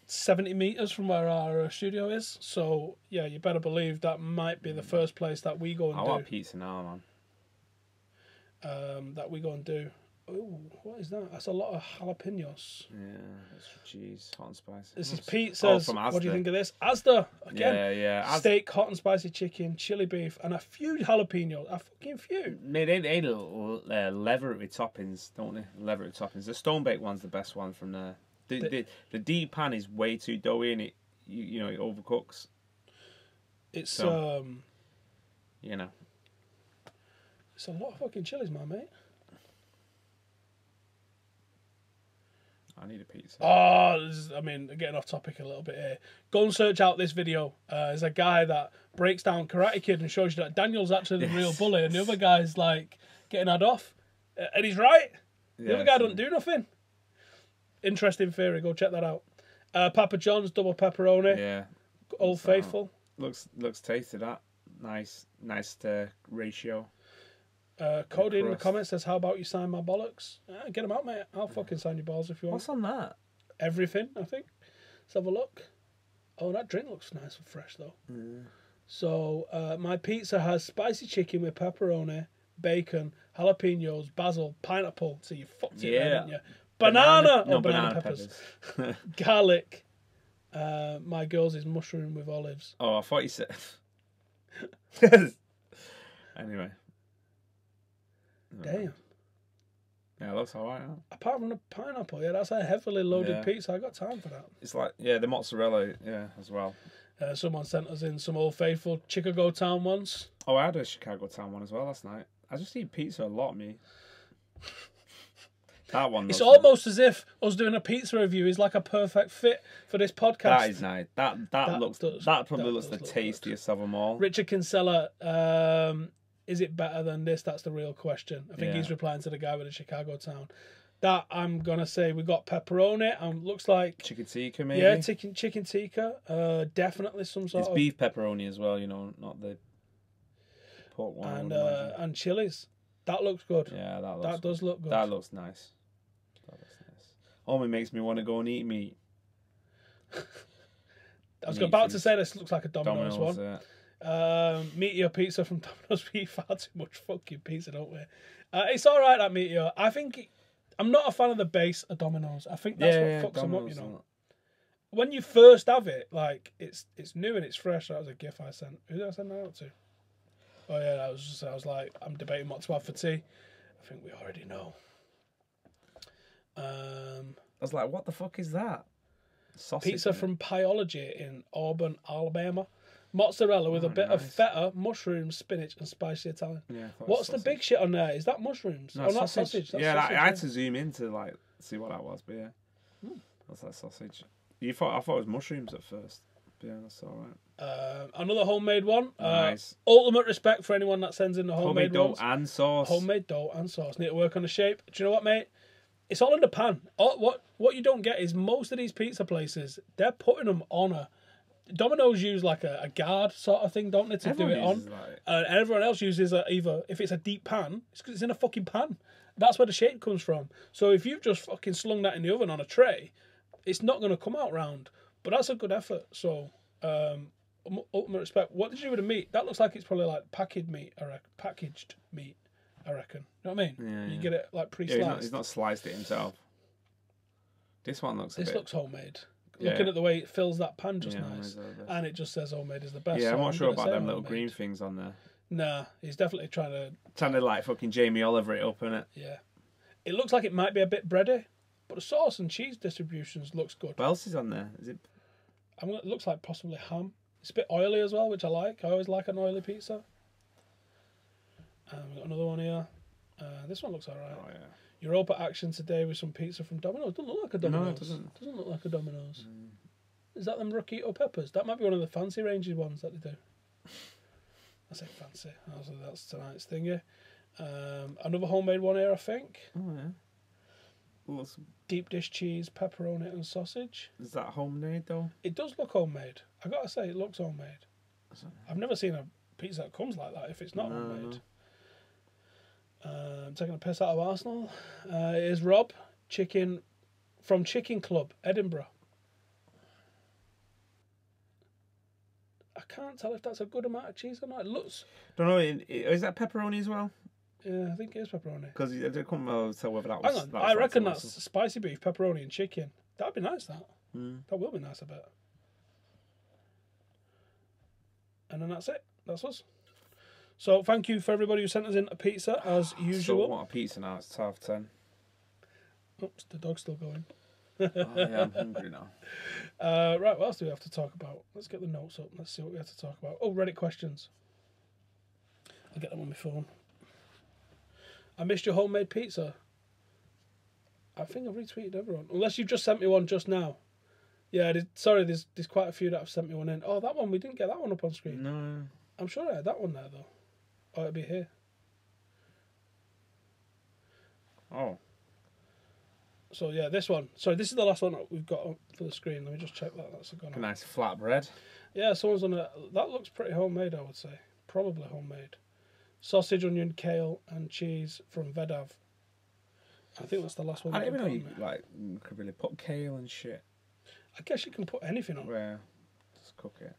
70 metres from where our studio is. So, yeah, you better believe that might be the first place that we go and I do. want pizza now, man. That we go and do. Oh, what is that? That's a lot of jalapenos. Yeah, extra cheese, hot and spicy. This is Nice. Pete Oh, says, from what do you Asda. think of this? Asda, again. Yeah. Steak, hot and spicy chicken, chili beef, and a few jalapenos. A fucking few. Mate, they leather it with toppings, don't they? Leather it with toppings. The stone baked one's the best one from there. The deep pan is way too doughy and you know it overcooks. It's So- You know. it's a lot of fucking chilies, man, mate. I need a pizza. Oh, getting off topic a little bit here. Go and search out this video. There's a guy that breaks down Karate Kid and shows you that Daniel's actually the real bully, and the other guy's like getting had off, and he's right. The other guy doesn't do nothing. Interesting theory. Go check that out. Papa John's double pepperoni. Yeah. Old Faithful. Looks tasty that. Nice ratio. Cody in the crust. comments says, "How about you sign my bollocks?" Get them out, mate. I'll fucking sign your balls if you want. What's on that? Everything, I think. Let's have a look. Oh, that drink looks nice and fresh, though. So, my pizza has spicy chicken with pepperoni, bacon, jalapenos, basil, pineapple. So you fucked it, Yeah. didn't you? Banana! No, Oh, banana peppers. Garlic. My girl's is mushroom with olives. Oh, I thought you said. Anyway. Damn. Yeah, it looks alright. Huh? Apart from the pineapple, yeah, that's a heavily loaded Yeah. pizza. I got time for that. It's like the mozzarella, as well. Someone sent us in some Old Faithful Chicago Town ones. Oh, I had a Chicago Town one as well last night. I just eat pizza a lot, me. That one. It's looks almost as if us doing a pizza review is like a perfect fit for this podcast. That is nice. That does- probably that looks the does look tastiest of them all. Richard Kinsella, is it better than this? That's the real question. I think Yeah. he's replying to the guy with the Chicago Town. That I'm gonna say we got pepperoni and looks like Chicken tikka, maybe. yeah, chicken tikka. Definitely some sort It's of beef pepperoni as well. Not the pork one. I would imagine. and chilies. That looks good. Yeah, That does look good. That looks nice. Only makes me want to go and eat meat. I was Meat about to food. say this looks like a Domino's one. Meteor pizza from Domino's. We eat far too much fucking pizza, don't we? It's all right at Meteor. I think I'm not a fan of the base of Domino's. I think that's what fucks them up. You know, when you first have it, like it's new and it's fresh. That was a gif I sent. Who did I send that out to? Oh yeah, I was like, I'm debating what to have for tea. I think we already know. I was like, what the fuck is that? Sausage Pizza in it. from Pyology in Auburn, Alabama. Mozzarella with a bit of nice. feta, mushrooms, spinach, and spicy Italian. Yeah, I thought it was What's the sausage. big shit on there? Is that mushrooms? No, oh, not sausage. That's yeah, sausage, I had to zoom in to like see what that was, but yeah, that's that sausage. I thought it was mushrooms at first. But yeah, that's all right. Another homemade one. Nice. Ultimate respect for anyone that sends in the homemade Homemade dough ones. and sauce. Homemade dough and sauce. Need to work on the shape. Do you know what, mate? It's all in the pan. What you don't get is most of these pizza places, they're putting them on a... Domino's use like a guard sort of thing, don't they, to Everyone do it on? uses that. And everyone else uses either, if it's a deep pan, it's 'cause it's in a fucking pan. That's where the shape comes from. So if you've just fucking slung that in the oven on a tray, it's not going to come out round. But that's a good effort. So, ultimate respect. What did you do with the meat? That looks like it's probably like packaged meat, I reckon. You know what I mean? Yeah, You yeah. get it like pre-sliced. Yeah, he's not sliced it himself. This one looks. This a bit... looks homemade. Yeah. Looking at the way it fills that pan, just Yeah, nice. homemade's the best. And it just says homemade is the best. Yeah, so I'm not sure gonna about say them little homemade. green things on there. Nah, he's definitely trying to. Like fucking Jamie Oliver it up, innit? Yeah. It looks like it might be a bit bready, but the sauce and cheese distributions looks good. What else is on there? Is it? It looks like possibly ham. It's a bit oily as well, which I like. I always like an oily pizza. We've got another one here. This one looks alright. Oh yeah. Europa action today with some pizza from Domino's. Doesn't look like a Domino's. No, it doesn't. Doesn't look like a Domino's. Is that them Rocchito peppers? That might be one of the fancy ranges ones that they do. I say fancy. That's tonight's thingy. Another homemade one here, I think. Oh yeah. Looks... Deep dish cheese, pepperoni and sausage. Is that homemade though? It does look homemade. I gotta say, it looks homemade. I've never seen a pizza that comes like that if it's not homemade. I'm taking a piss out of Arsenal. It is Rob, from Chicken Club, Edinburgh. I can't tell if that's a good amount of cheese or not. It looks... Don't know. Is that pepperoni as well? Yeah, I think it is pepperoni. Because I couldn't tell whether that was. Hang on, that I was reckon fancy that's spicy beef, pepperoni and chicken. That'd be nice, that. That will be nice, I bet. And then that's it. That's us. So thank you for everybody who sent us in a pizza, as I usual. still want a pizza now. It's 10. Oops, the dog's still going. Oh, yeah, I'm hungry now. Right, what else do we have to talk about? Let's get the notes up. Let's see what we have to talk about. Oh, Reddit questions. I'll get them on my phone. I missed your homemade pizza. I think I've retweeted everyone. Unless you've just sent me one just now. Yeah, there's quite a few that have sent me one in. Oh, that one, we didn't get that one up on screen. No. I'm sure I had that one there, though. Oh, it'll be here. Oh. So, yeah, this one. Sorry, this is the last one that we've got for the screen. Let me just check that. That's gone A on. nice flatbread. Yeah, someone's on a... That looks pretty homemade, I would say. Probably homemade. Sausage, onion, kale, and cheese from Vedav. I think that's the last one. I didn't even know you you could really put kale and shit. I guess you can put anything on. Yeah. Just cook it.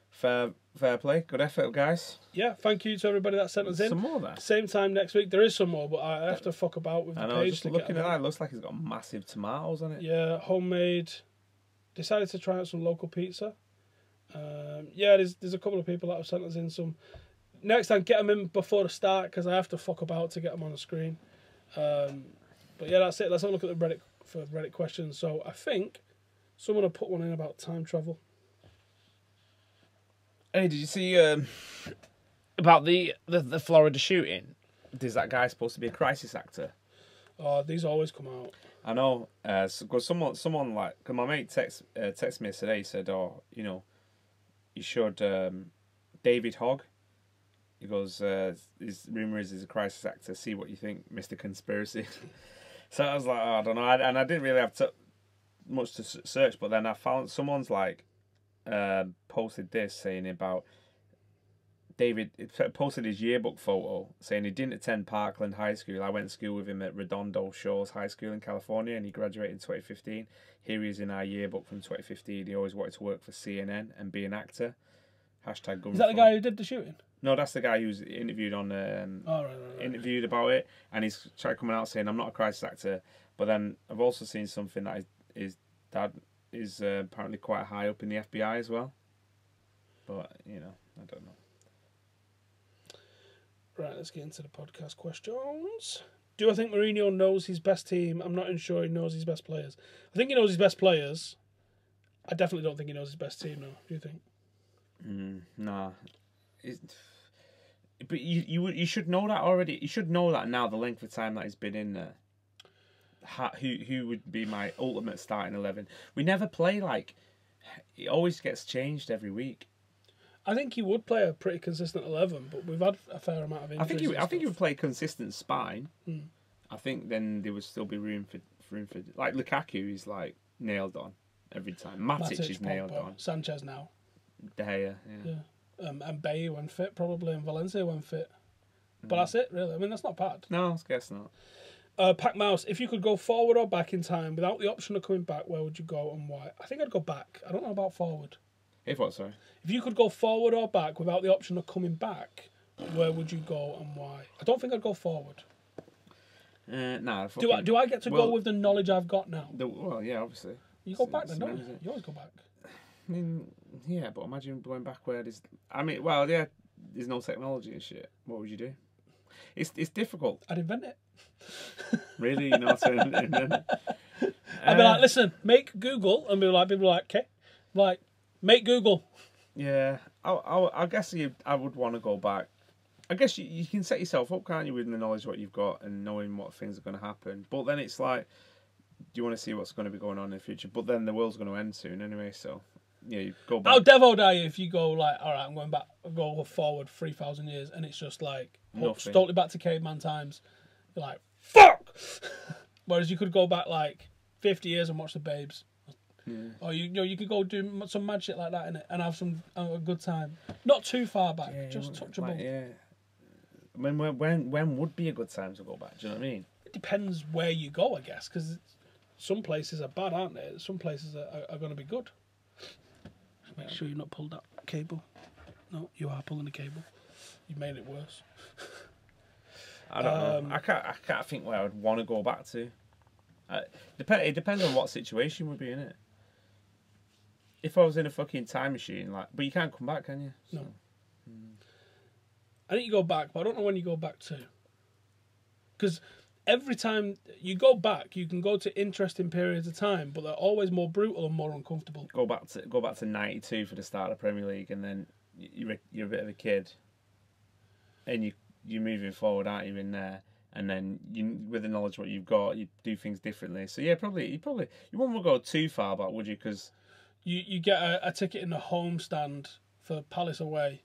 Fair play. Good effort, guys. Yeah, thank you to everybody that sent us in. Some more there. Same time next week. There is some more, but I have to fuck about with the I know, page. just to looking get at them that, out. it looks like it's got massive tomatoes on it. Yeah, homemade. Decided to try out some local pizza. Yeah, there's a couple of people that have sent us in some. Next time, get them in before the start because I have to fuck about to get them on the screen. But yeah, that's it. Let's have a look at the Reddit questions. So I think someone will put one in about time travel. Hey, did you see about the Florida shooting? Is that guy supposed to be a crisis actor? Oh, these always come out. I know. Because someone like, cause my mate text me yesterday. He said, "Oh, you should David Hogg." He goes, "His rumor is he's a crisis actor. See what you think, Mr. Conspiracy." So I was like, oh, I don't know, and I didn't really have much to search, but then I found someone's like posted this saying about David. It posted his yearbook photo saying he didn't attend Parkland High School. I went to school with him at Redondo Shores High School in California, and he graduated in 2015. Here he is in our yearbook from 2015. He always wanted to work for CNN and be an actor. Hashtag Is that the guy who did the shooting? No, that's the guy who's interviewed on Right. interviewed about it, and he's tried coming out saying I'm not a crisis actor. But then I've also seen something that his dad is apparently quite high up in the FBI as well. But I don't know. Right, let's get into the podcast questions. Do I think Mourinho knows his best team? I'm not sure he knows his best players. I think he knows his best players. I definitely don't think he knows his best team, though. Do you think? Nah. But you should know that already. You should know that now, the length of time that he's been in there. Who would be my ultimate starting 11? We never play like... It always gets changed every week. I think he would play a pretty consistent 11, but we've had a fair amount of injuries. I think he would play consistent spine. I think then there would still be room for like Lukaku is like nailed on every time. Matic is nailed Pogba, on. Sanchez now. De Gea, yeah. And Bailly when fit, probably, and Valencia when fit. But that's it, really. I mean, that's not bad. No, I guess not. Pac Mouse, if you could go forward or back in time without the option of coming back, where would you go and why? I think I'd go back. I don't know about forward. If what, sorry? If you could go forward or back without the option of coming back, where would you go and why? I don't think I'd go forward. Nah. Do I get to go with the knowledge I've got now? Well, yeah, obviously. You go back then, don't you? You always go back. I mean, yeah, but imagine going back where there's... I mean, well, yeah, there's no technology and shit. What would you do? It's difficult. I'd invent it. Really? You know what I'm saying? I'd be like, listen, make Google, and people are like, okay, like, make Google. Yeah, I guess I would want to go back. I guess you can set yourself up, can't you, with the knowledge of what you've got and knowing what things are going to happen. But then it's like, do you want to see what's going to be going on in the future? But then the world's going to end soon anyway, so yeah, you go back. How devo die if you go like, all right, I'm going back, go forward 3,000 years, and it's just like totally back to caveman times. You're like, fuck. Whereas you could go back like 50 years and watch the Babes. Yeah. Or you could go do some mad shit like that innit? And have a good time. Not too far back, just touchable. Like, yeah. I mean, when would be a good time to go back? Do you know what I mean? It depends where you go, I guess, because some places are bad, aren't they? Some places are going to be good. Just make sure you've not pulled that cable. No, you are pulling the cable. You've made it worse. I don't know. I can't think where I would want to go back to. It depends on what situation would be in it. If I was in a fucking time machine, but you can't come back, can you? So. No. I think you go back, but I don't know when you go back to. Because every time you go back, you can go to interesting periods of time, but they're always more brutal and more uncomfortable. Go back to '92 for the start of the Premier League, and then you're a bit of a kid, and you're moving forward, aren't you, in there? And then with the knowledge of what you've got, you do things differently. So yeah, you wouldn't go too far back, would you? Because you get a ticket in the home stand for Palace away.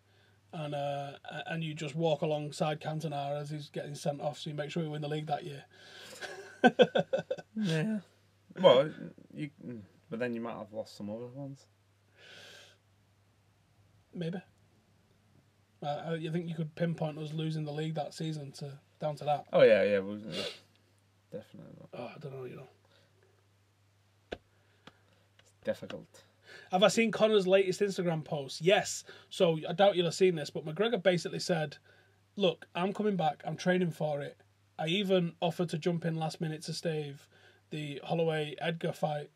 And you just walk alongside Cantona as he's getting sent off, so you make sure you win the league that year. Yeah. Well, but then you might have lost some other ones. Maybe. You think you could pinpoint us losing the league that season down to that? Oh yeah, definitely. Oh, I don't know, It's difficult. Have I seen Connor's latest Instagram post? Yes. So I doubt you'll have seen this, but McGregor basically said, look, I'm coming back. I'm training for it. I even offered to jump in last minute to stave the Holloway-Edgar fight,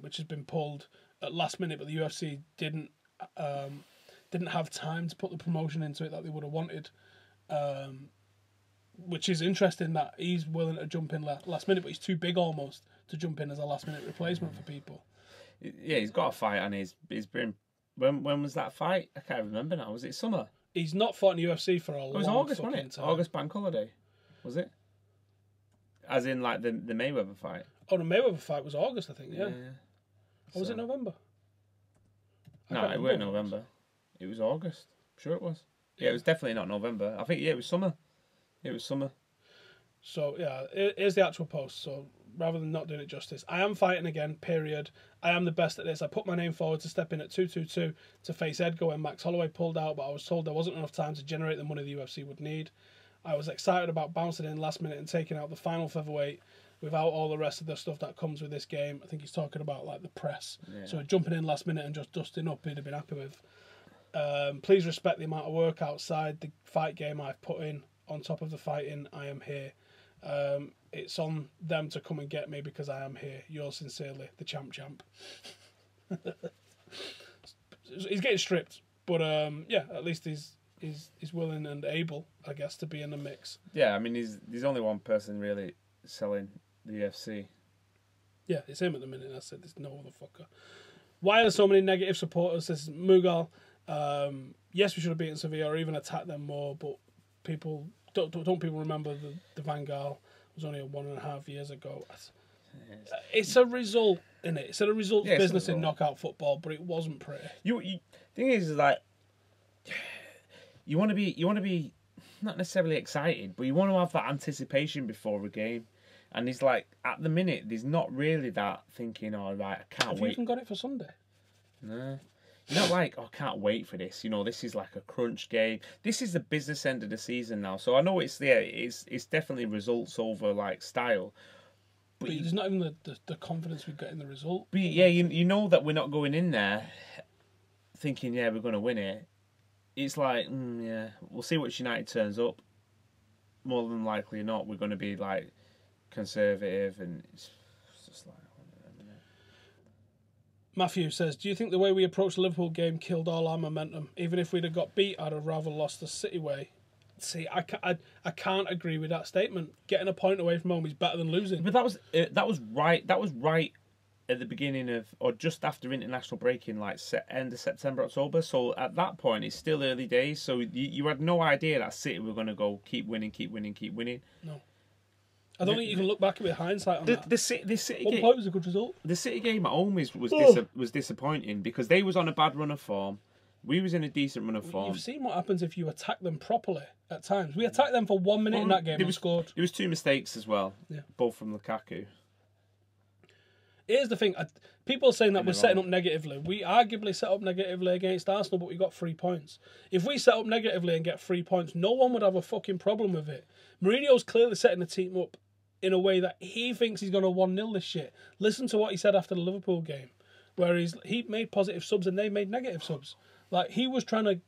which has been pulled at last minute, but the UFC didn't have time to put the promotion into it that they would have wanted, which is interesting that he's willing to jump in last minute, but he's too big almost to jump in as a last minute replacement for people. Yeah, he's got a fight, and he's been. When was that fight? I can't remember now. Was it summer? He's not fought in the UFC for a long time. It was August, wasn't it? Time. August bank holiday, was it? As in, like the Mayweather fight. Oh, the Mayweather fight was August, I think. Yeah. Or was it November? No, it wasn't November. It was August. I'm sure it was. Yeah, it was definitely not November. I think it was summer. It was summer. So yeah, here's the actual post. So rather than not doing it justice, I am fighting again, period. I am the best at this. I put my name forward to step in at 222 to face Edgar when Max Holloway pulled out, but I was told there wasn't enough time to generate the money the UFC would need. I was excited about bouncing in last minute and taking out the final featherweight without all the rest of the stuff that comes with this game. I think he's talking about like the press. Yeah. So jumping in last minute and just dusting up, he'd have been happy with. Please respect the amount of work outside the fight game I've put in. On top of the fighting, I am here. It's on them to come and get me because I am here. Yours sincerely, the champ. He's getting stripped, but yeah, at least he's willing and able, I guess, to be in the mix. Yeah, I mean, there's only one person really selling the UFC. Yeah, it's him at the minute. That's it. There's no other fucker. Why are there so many negative supporters? This is Mughal. Yes, we should have beaten Sevilla or even attacked them more, but people don't people remember the Van Gaal was only 1.5 years ago. It's a result, isn't it? It's a results business in knockout football, but it wasn't pretty. Thing is, like, you want to be not necessarily excited, but you want to have that anticipation before a game. And he's like, at the minute, there's not really that thinking, oh, right, I can't Have wait. you even got it for Sunday? No. You're not like, oh, I can't wait for this. You know, this is like a crunch game. This is the business end of the season now. So I know it's there. It's definitely results over, like, style. But there's not even the confidence we get in the result. But yeah, you know that we're not going in there thinking, yeah, we're going to win it. It's like, yeah, we'll see which United turns up. More than likely not, we're going to be, like, conservative, and it's just like... Matthew says, do you think the way we approached the Liverpool game killed all our momentum? Even if we'd have got beat, I'd have rather lost the City way. See, I can't agree with that statement. Getting a point away from home is better than losing. But that was right. That was right at the beginning of, or just after international break in like end of September, October. So at that point, it's still early days. So you had no idea that City were going to go keep winning. No. I don't think you can look back with hindsight on that. The City One game, point was a good result. The City game at home was disappointing because they was on a bad run of form. We was in a decent run of form. You've seen what happens if you attack them properly at times. We attacked them for 1 minute in that game and scored. There was 2 mistakes as well, both from Lukaku. Here's the thing. People are saying that we're setting up negatively. We arguably set up negatively against Arsenal, but we got 3 points. If we set up negatively and get 3 points, no one would have a fucking problem with it. Mourinho's clearly setting the team up in a way that he thinks he's going to 1-0 this shit. Listen to what he said after the Liverpool game, where he made positive subs and they made negative subs. Like, he was trying to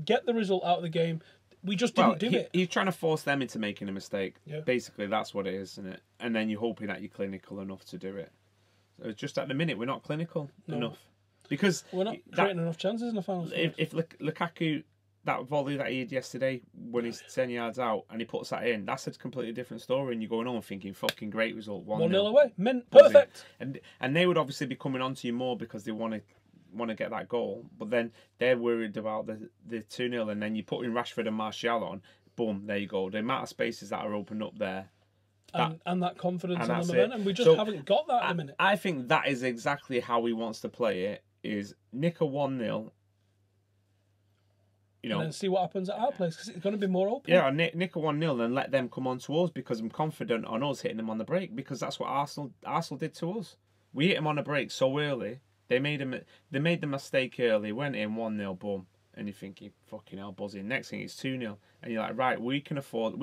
get the result out of the game. We just didn't do it. He's trying to force them into making a mistake. Yeah. Basically, that's what it is, isn't it? And then you're hoping that you're clinical enough to do it. So just at the minute, we're not clinical enough. Because we're not creating enough chances in the final third. If Lukaku, that volley that he had yesterday when he's 10 yards out and he puts that in, that's a completely different story. And you're going on thinking, fucking great result, 1-0 away, perfect. And they would obviously be coming on to you more because they want to get that goal. But then they're worried about the 2-0, and then you put in Rashford and Martial on, boom, there you go. The amount of spaces that are opened up there. And that confidence and the momentum. We just haven't got that at the minute. I think that is exactly how he wants to play it, is nick a 1-0. And then see what happens at our place, because it's going to be more open. Yeah, nick a 1-0 and let them come on to us, because I'm confident on us hitting them on the break, because that's what Arsenal did to us. We hit them on the break so early. They made the mistake early, went in 1-0, boom, and you're thinking, fucking hell, buzzing. Next thing it's 2-0, and you're like, right, we can afford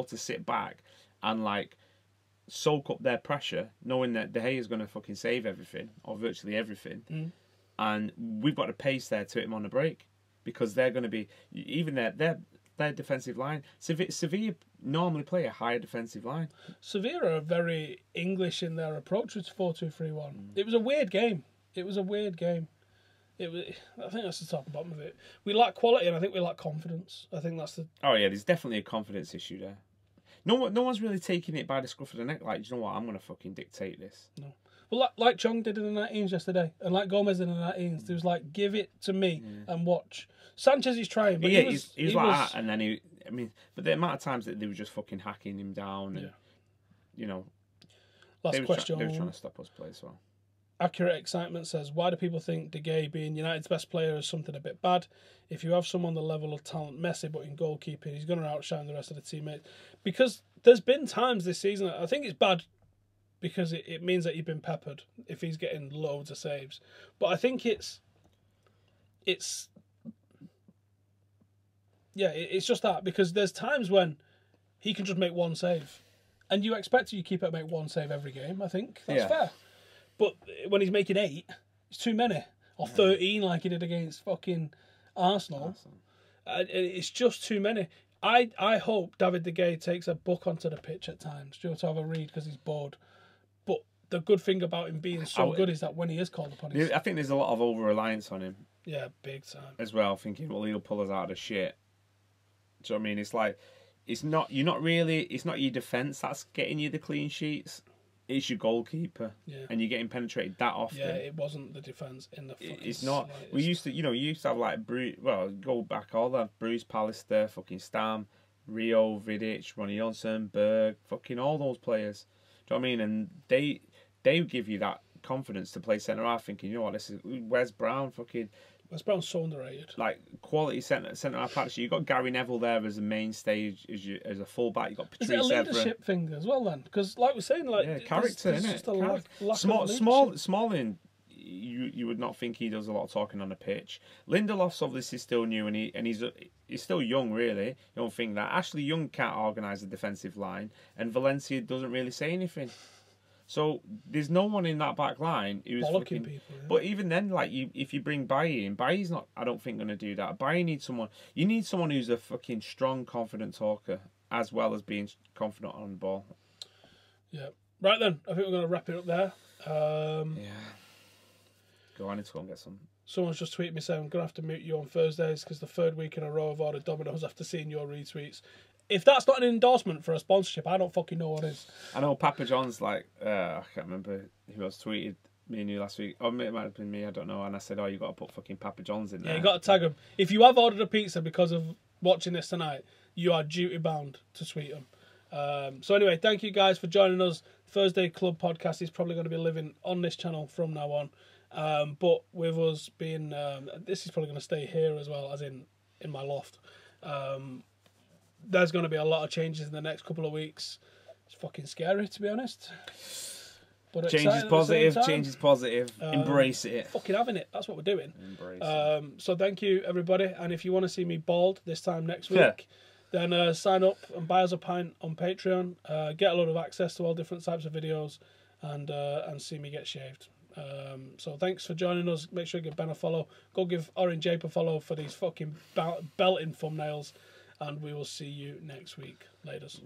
to sit back and like soak up their pressure, knowing that De Gea is going to fucking save everything or virtually everything, and we've got the pace there to hit them on the break. Because they're going to be, even their defensive line. Sevilla normally play a higher defensive line. Sevilla are very English in their approach with 4-2-3-1. It was a weird game. I think that's the top and bottom of it. We lack quality, and I think we lack confidence. I think that's the... Oh yeah, there's definitely a confidence issue there. No one's really taking it by the scruff of the neck, like, do you know what, I'm going to fucking dictate this. No. Well, like Chong did in the 19s yesterday, and like Gomez did in the 19s, there was like, give it to me and watch. Sanchez is trying, but he was like that, and then but the amount of times that they were just fucking hacking him down, and Last question. They were trying to stop us play as well. Accurate Excitement says, why do people think De Gea being United's best player is something a bit bad? If you have someone the level of talent Messi, but in goalkeeping, he's going to outshine the rest of the teammates. Because there's been times this season, I think it's bad because it means that you've been peppered if he's getting loads of saves. But I think it's just that, because there's times when he can just make one save. And you expect your keeper to make one save every game, I think. That's fair. But when he's making 8, it's too many. Or 13 like he did against fucking Arsenal. It's just too many. I hope David De Gea takes a book onto the pitch at times, to have a read because he's bored. But the good thing about him being so good is that when he is called upon, I think there's a lot of over-reliance on him. Yeah, big time. As well, thinking, well, he'll pull us out of the shit. Do you know what I mean? It's like, it's not your defence that's getting you the clean sheets. It's your goalkeeper, and you're getting penetrated that often. Yeah, it wasn't the defence in the fucking... It's not. We used to have like go back all that Bruce Pallister, fucking Stam, Rio, Vidic, Ronnie Johnson, Berg, fucking all those players. Do you know what I mean? And they give you that confidence to play centre half, thinking, you know what, this is Wes Brown, fucking West Brom's so underrated. Like quality centre half partnership. You've got Gary Neville there as a mainstay, as a fullback. You've got Is Patrice it a Evra. leadership thing as well then? Because like we're saying, like character, there's innit? just a lack of Smalling, you would not think he does a lot of talking on the pitch. Lindelof's obviously still new, and he's still young, really. You don't think that. Ashley Young can't organise a defensive line, and Valencia doesn't really say anything. So there's no one in that back line who's bollocking people. Yeah. But even then, like if you bring Bailly in, Bailly's not. I don't think going to do that. Bailly needs someone. You need someone who's a fucking strong, confident talker as well as being confident on the ball. Yeah. Right then, I think we're going to wrap it up there. Yeah. Go on, I need to go and get some. Someone's just tweeted me saying I'm going to have to mute you on Thursdays because the third week in a row I've ordered Domino's after seeing your retweets. If that's not an endorsement for a sponsorship, I don't fucking know what is. I know Papa John's like, I can't remember who else tweeted me and you last week. Or it might have been me, I don't know. And I said, oh, you got to put fucking Papa John's in there. Yeah, you got to tag them. If you have ordered a pizza because of watching this tonight, you are duty bound to tweet them. So anyway, thank you guys for joining us. Thursday Club podcast is probably going to be living on this channel from now on. But with us being, this is probably going to stay here as well, as in my loft. There's going to be a lot of changes in the next couple of weeks. It's fucking scary, to be honest. But change is positive. Change is positive. Embrace it. Fucking having it. That's what we're doing. Embrace it. So thank you, everybody. And if you want to see me bald this time next week, then sign up and buy us a pint on Patreon. Get a lot of access to all different types of videos, and see me get shaved. So thanks for joining us. Make sure you give Ben a follow. Go give Orange Ape a follow for these fucking belting thumbnails. And we will see you next week. Laters.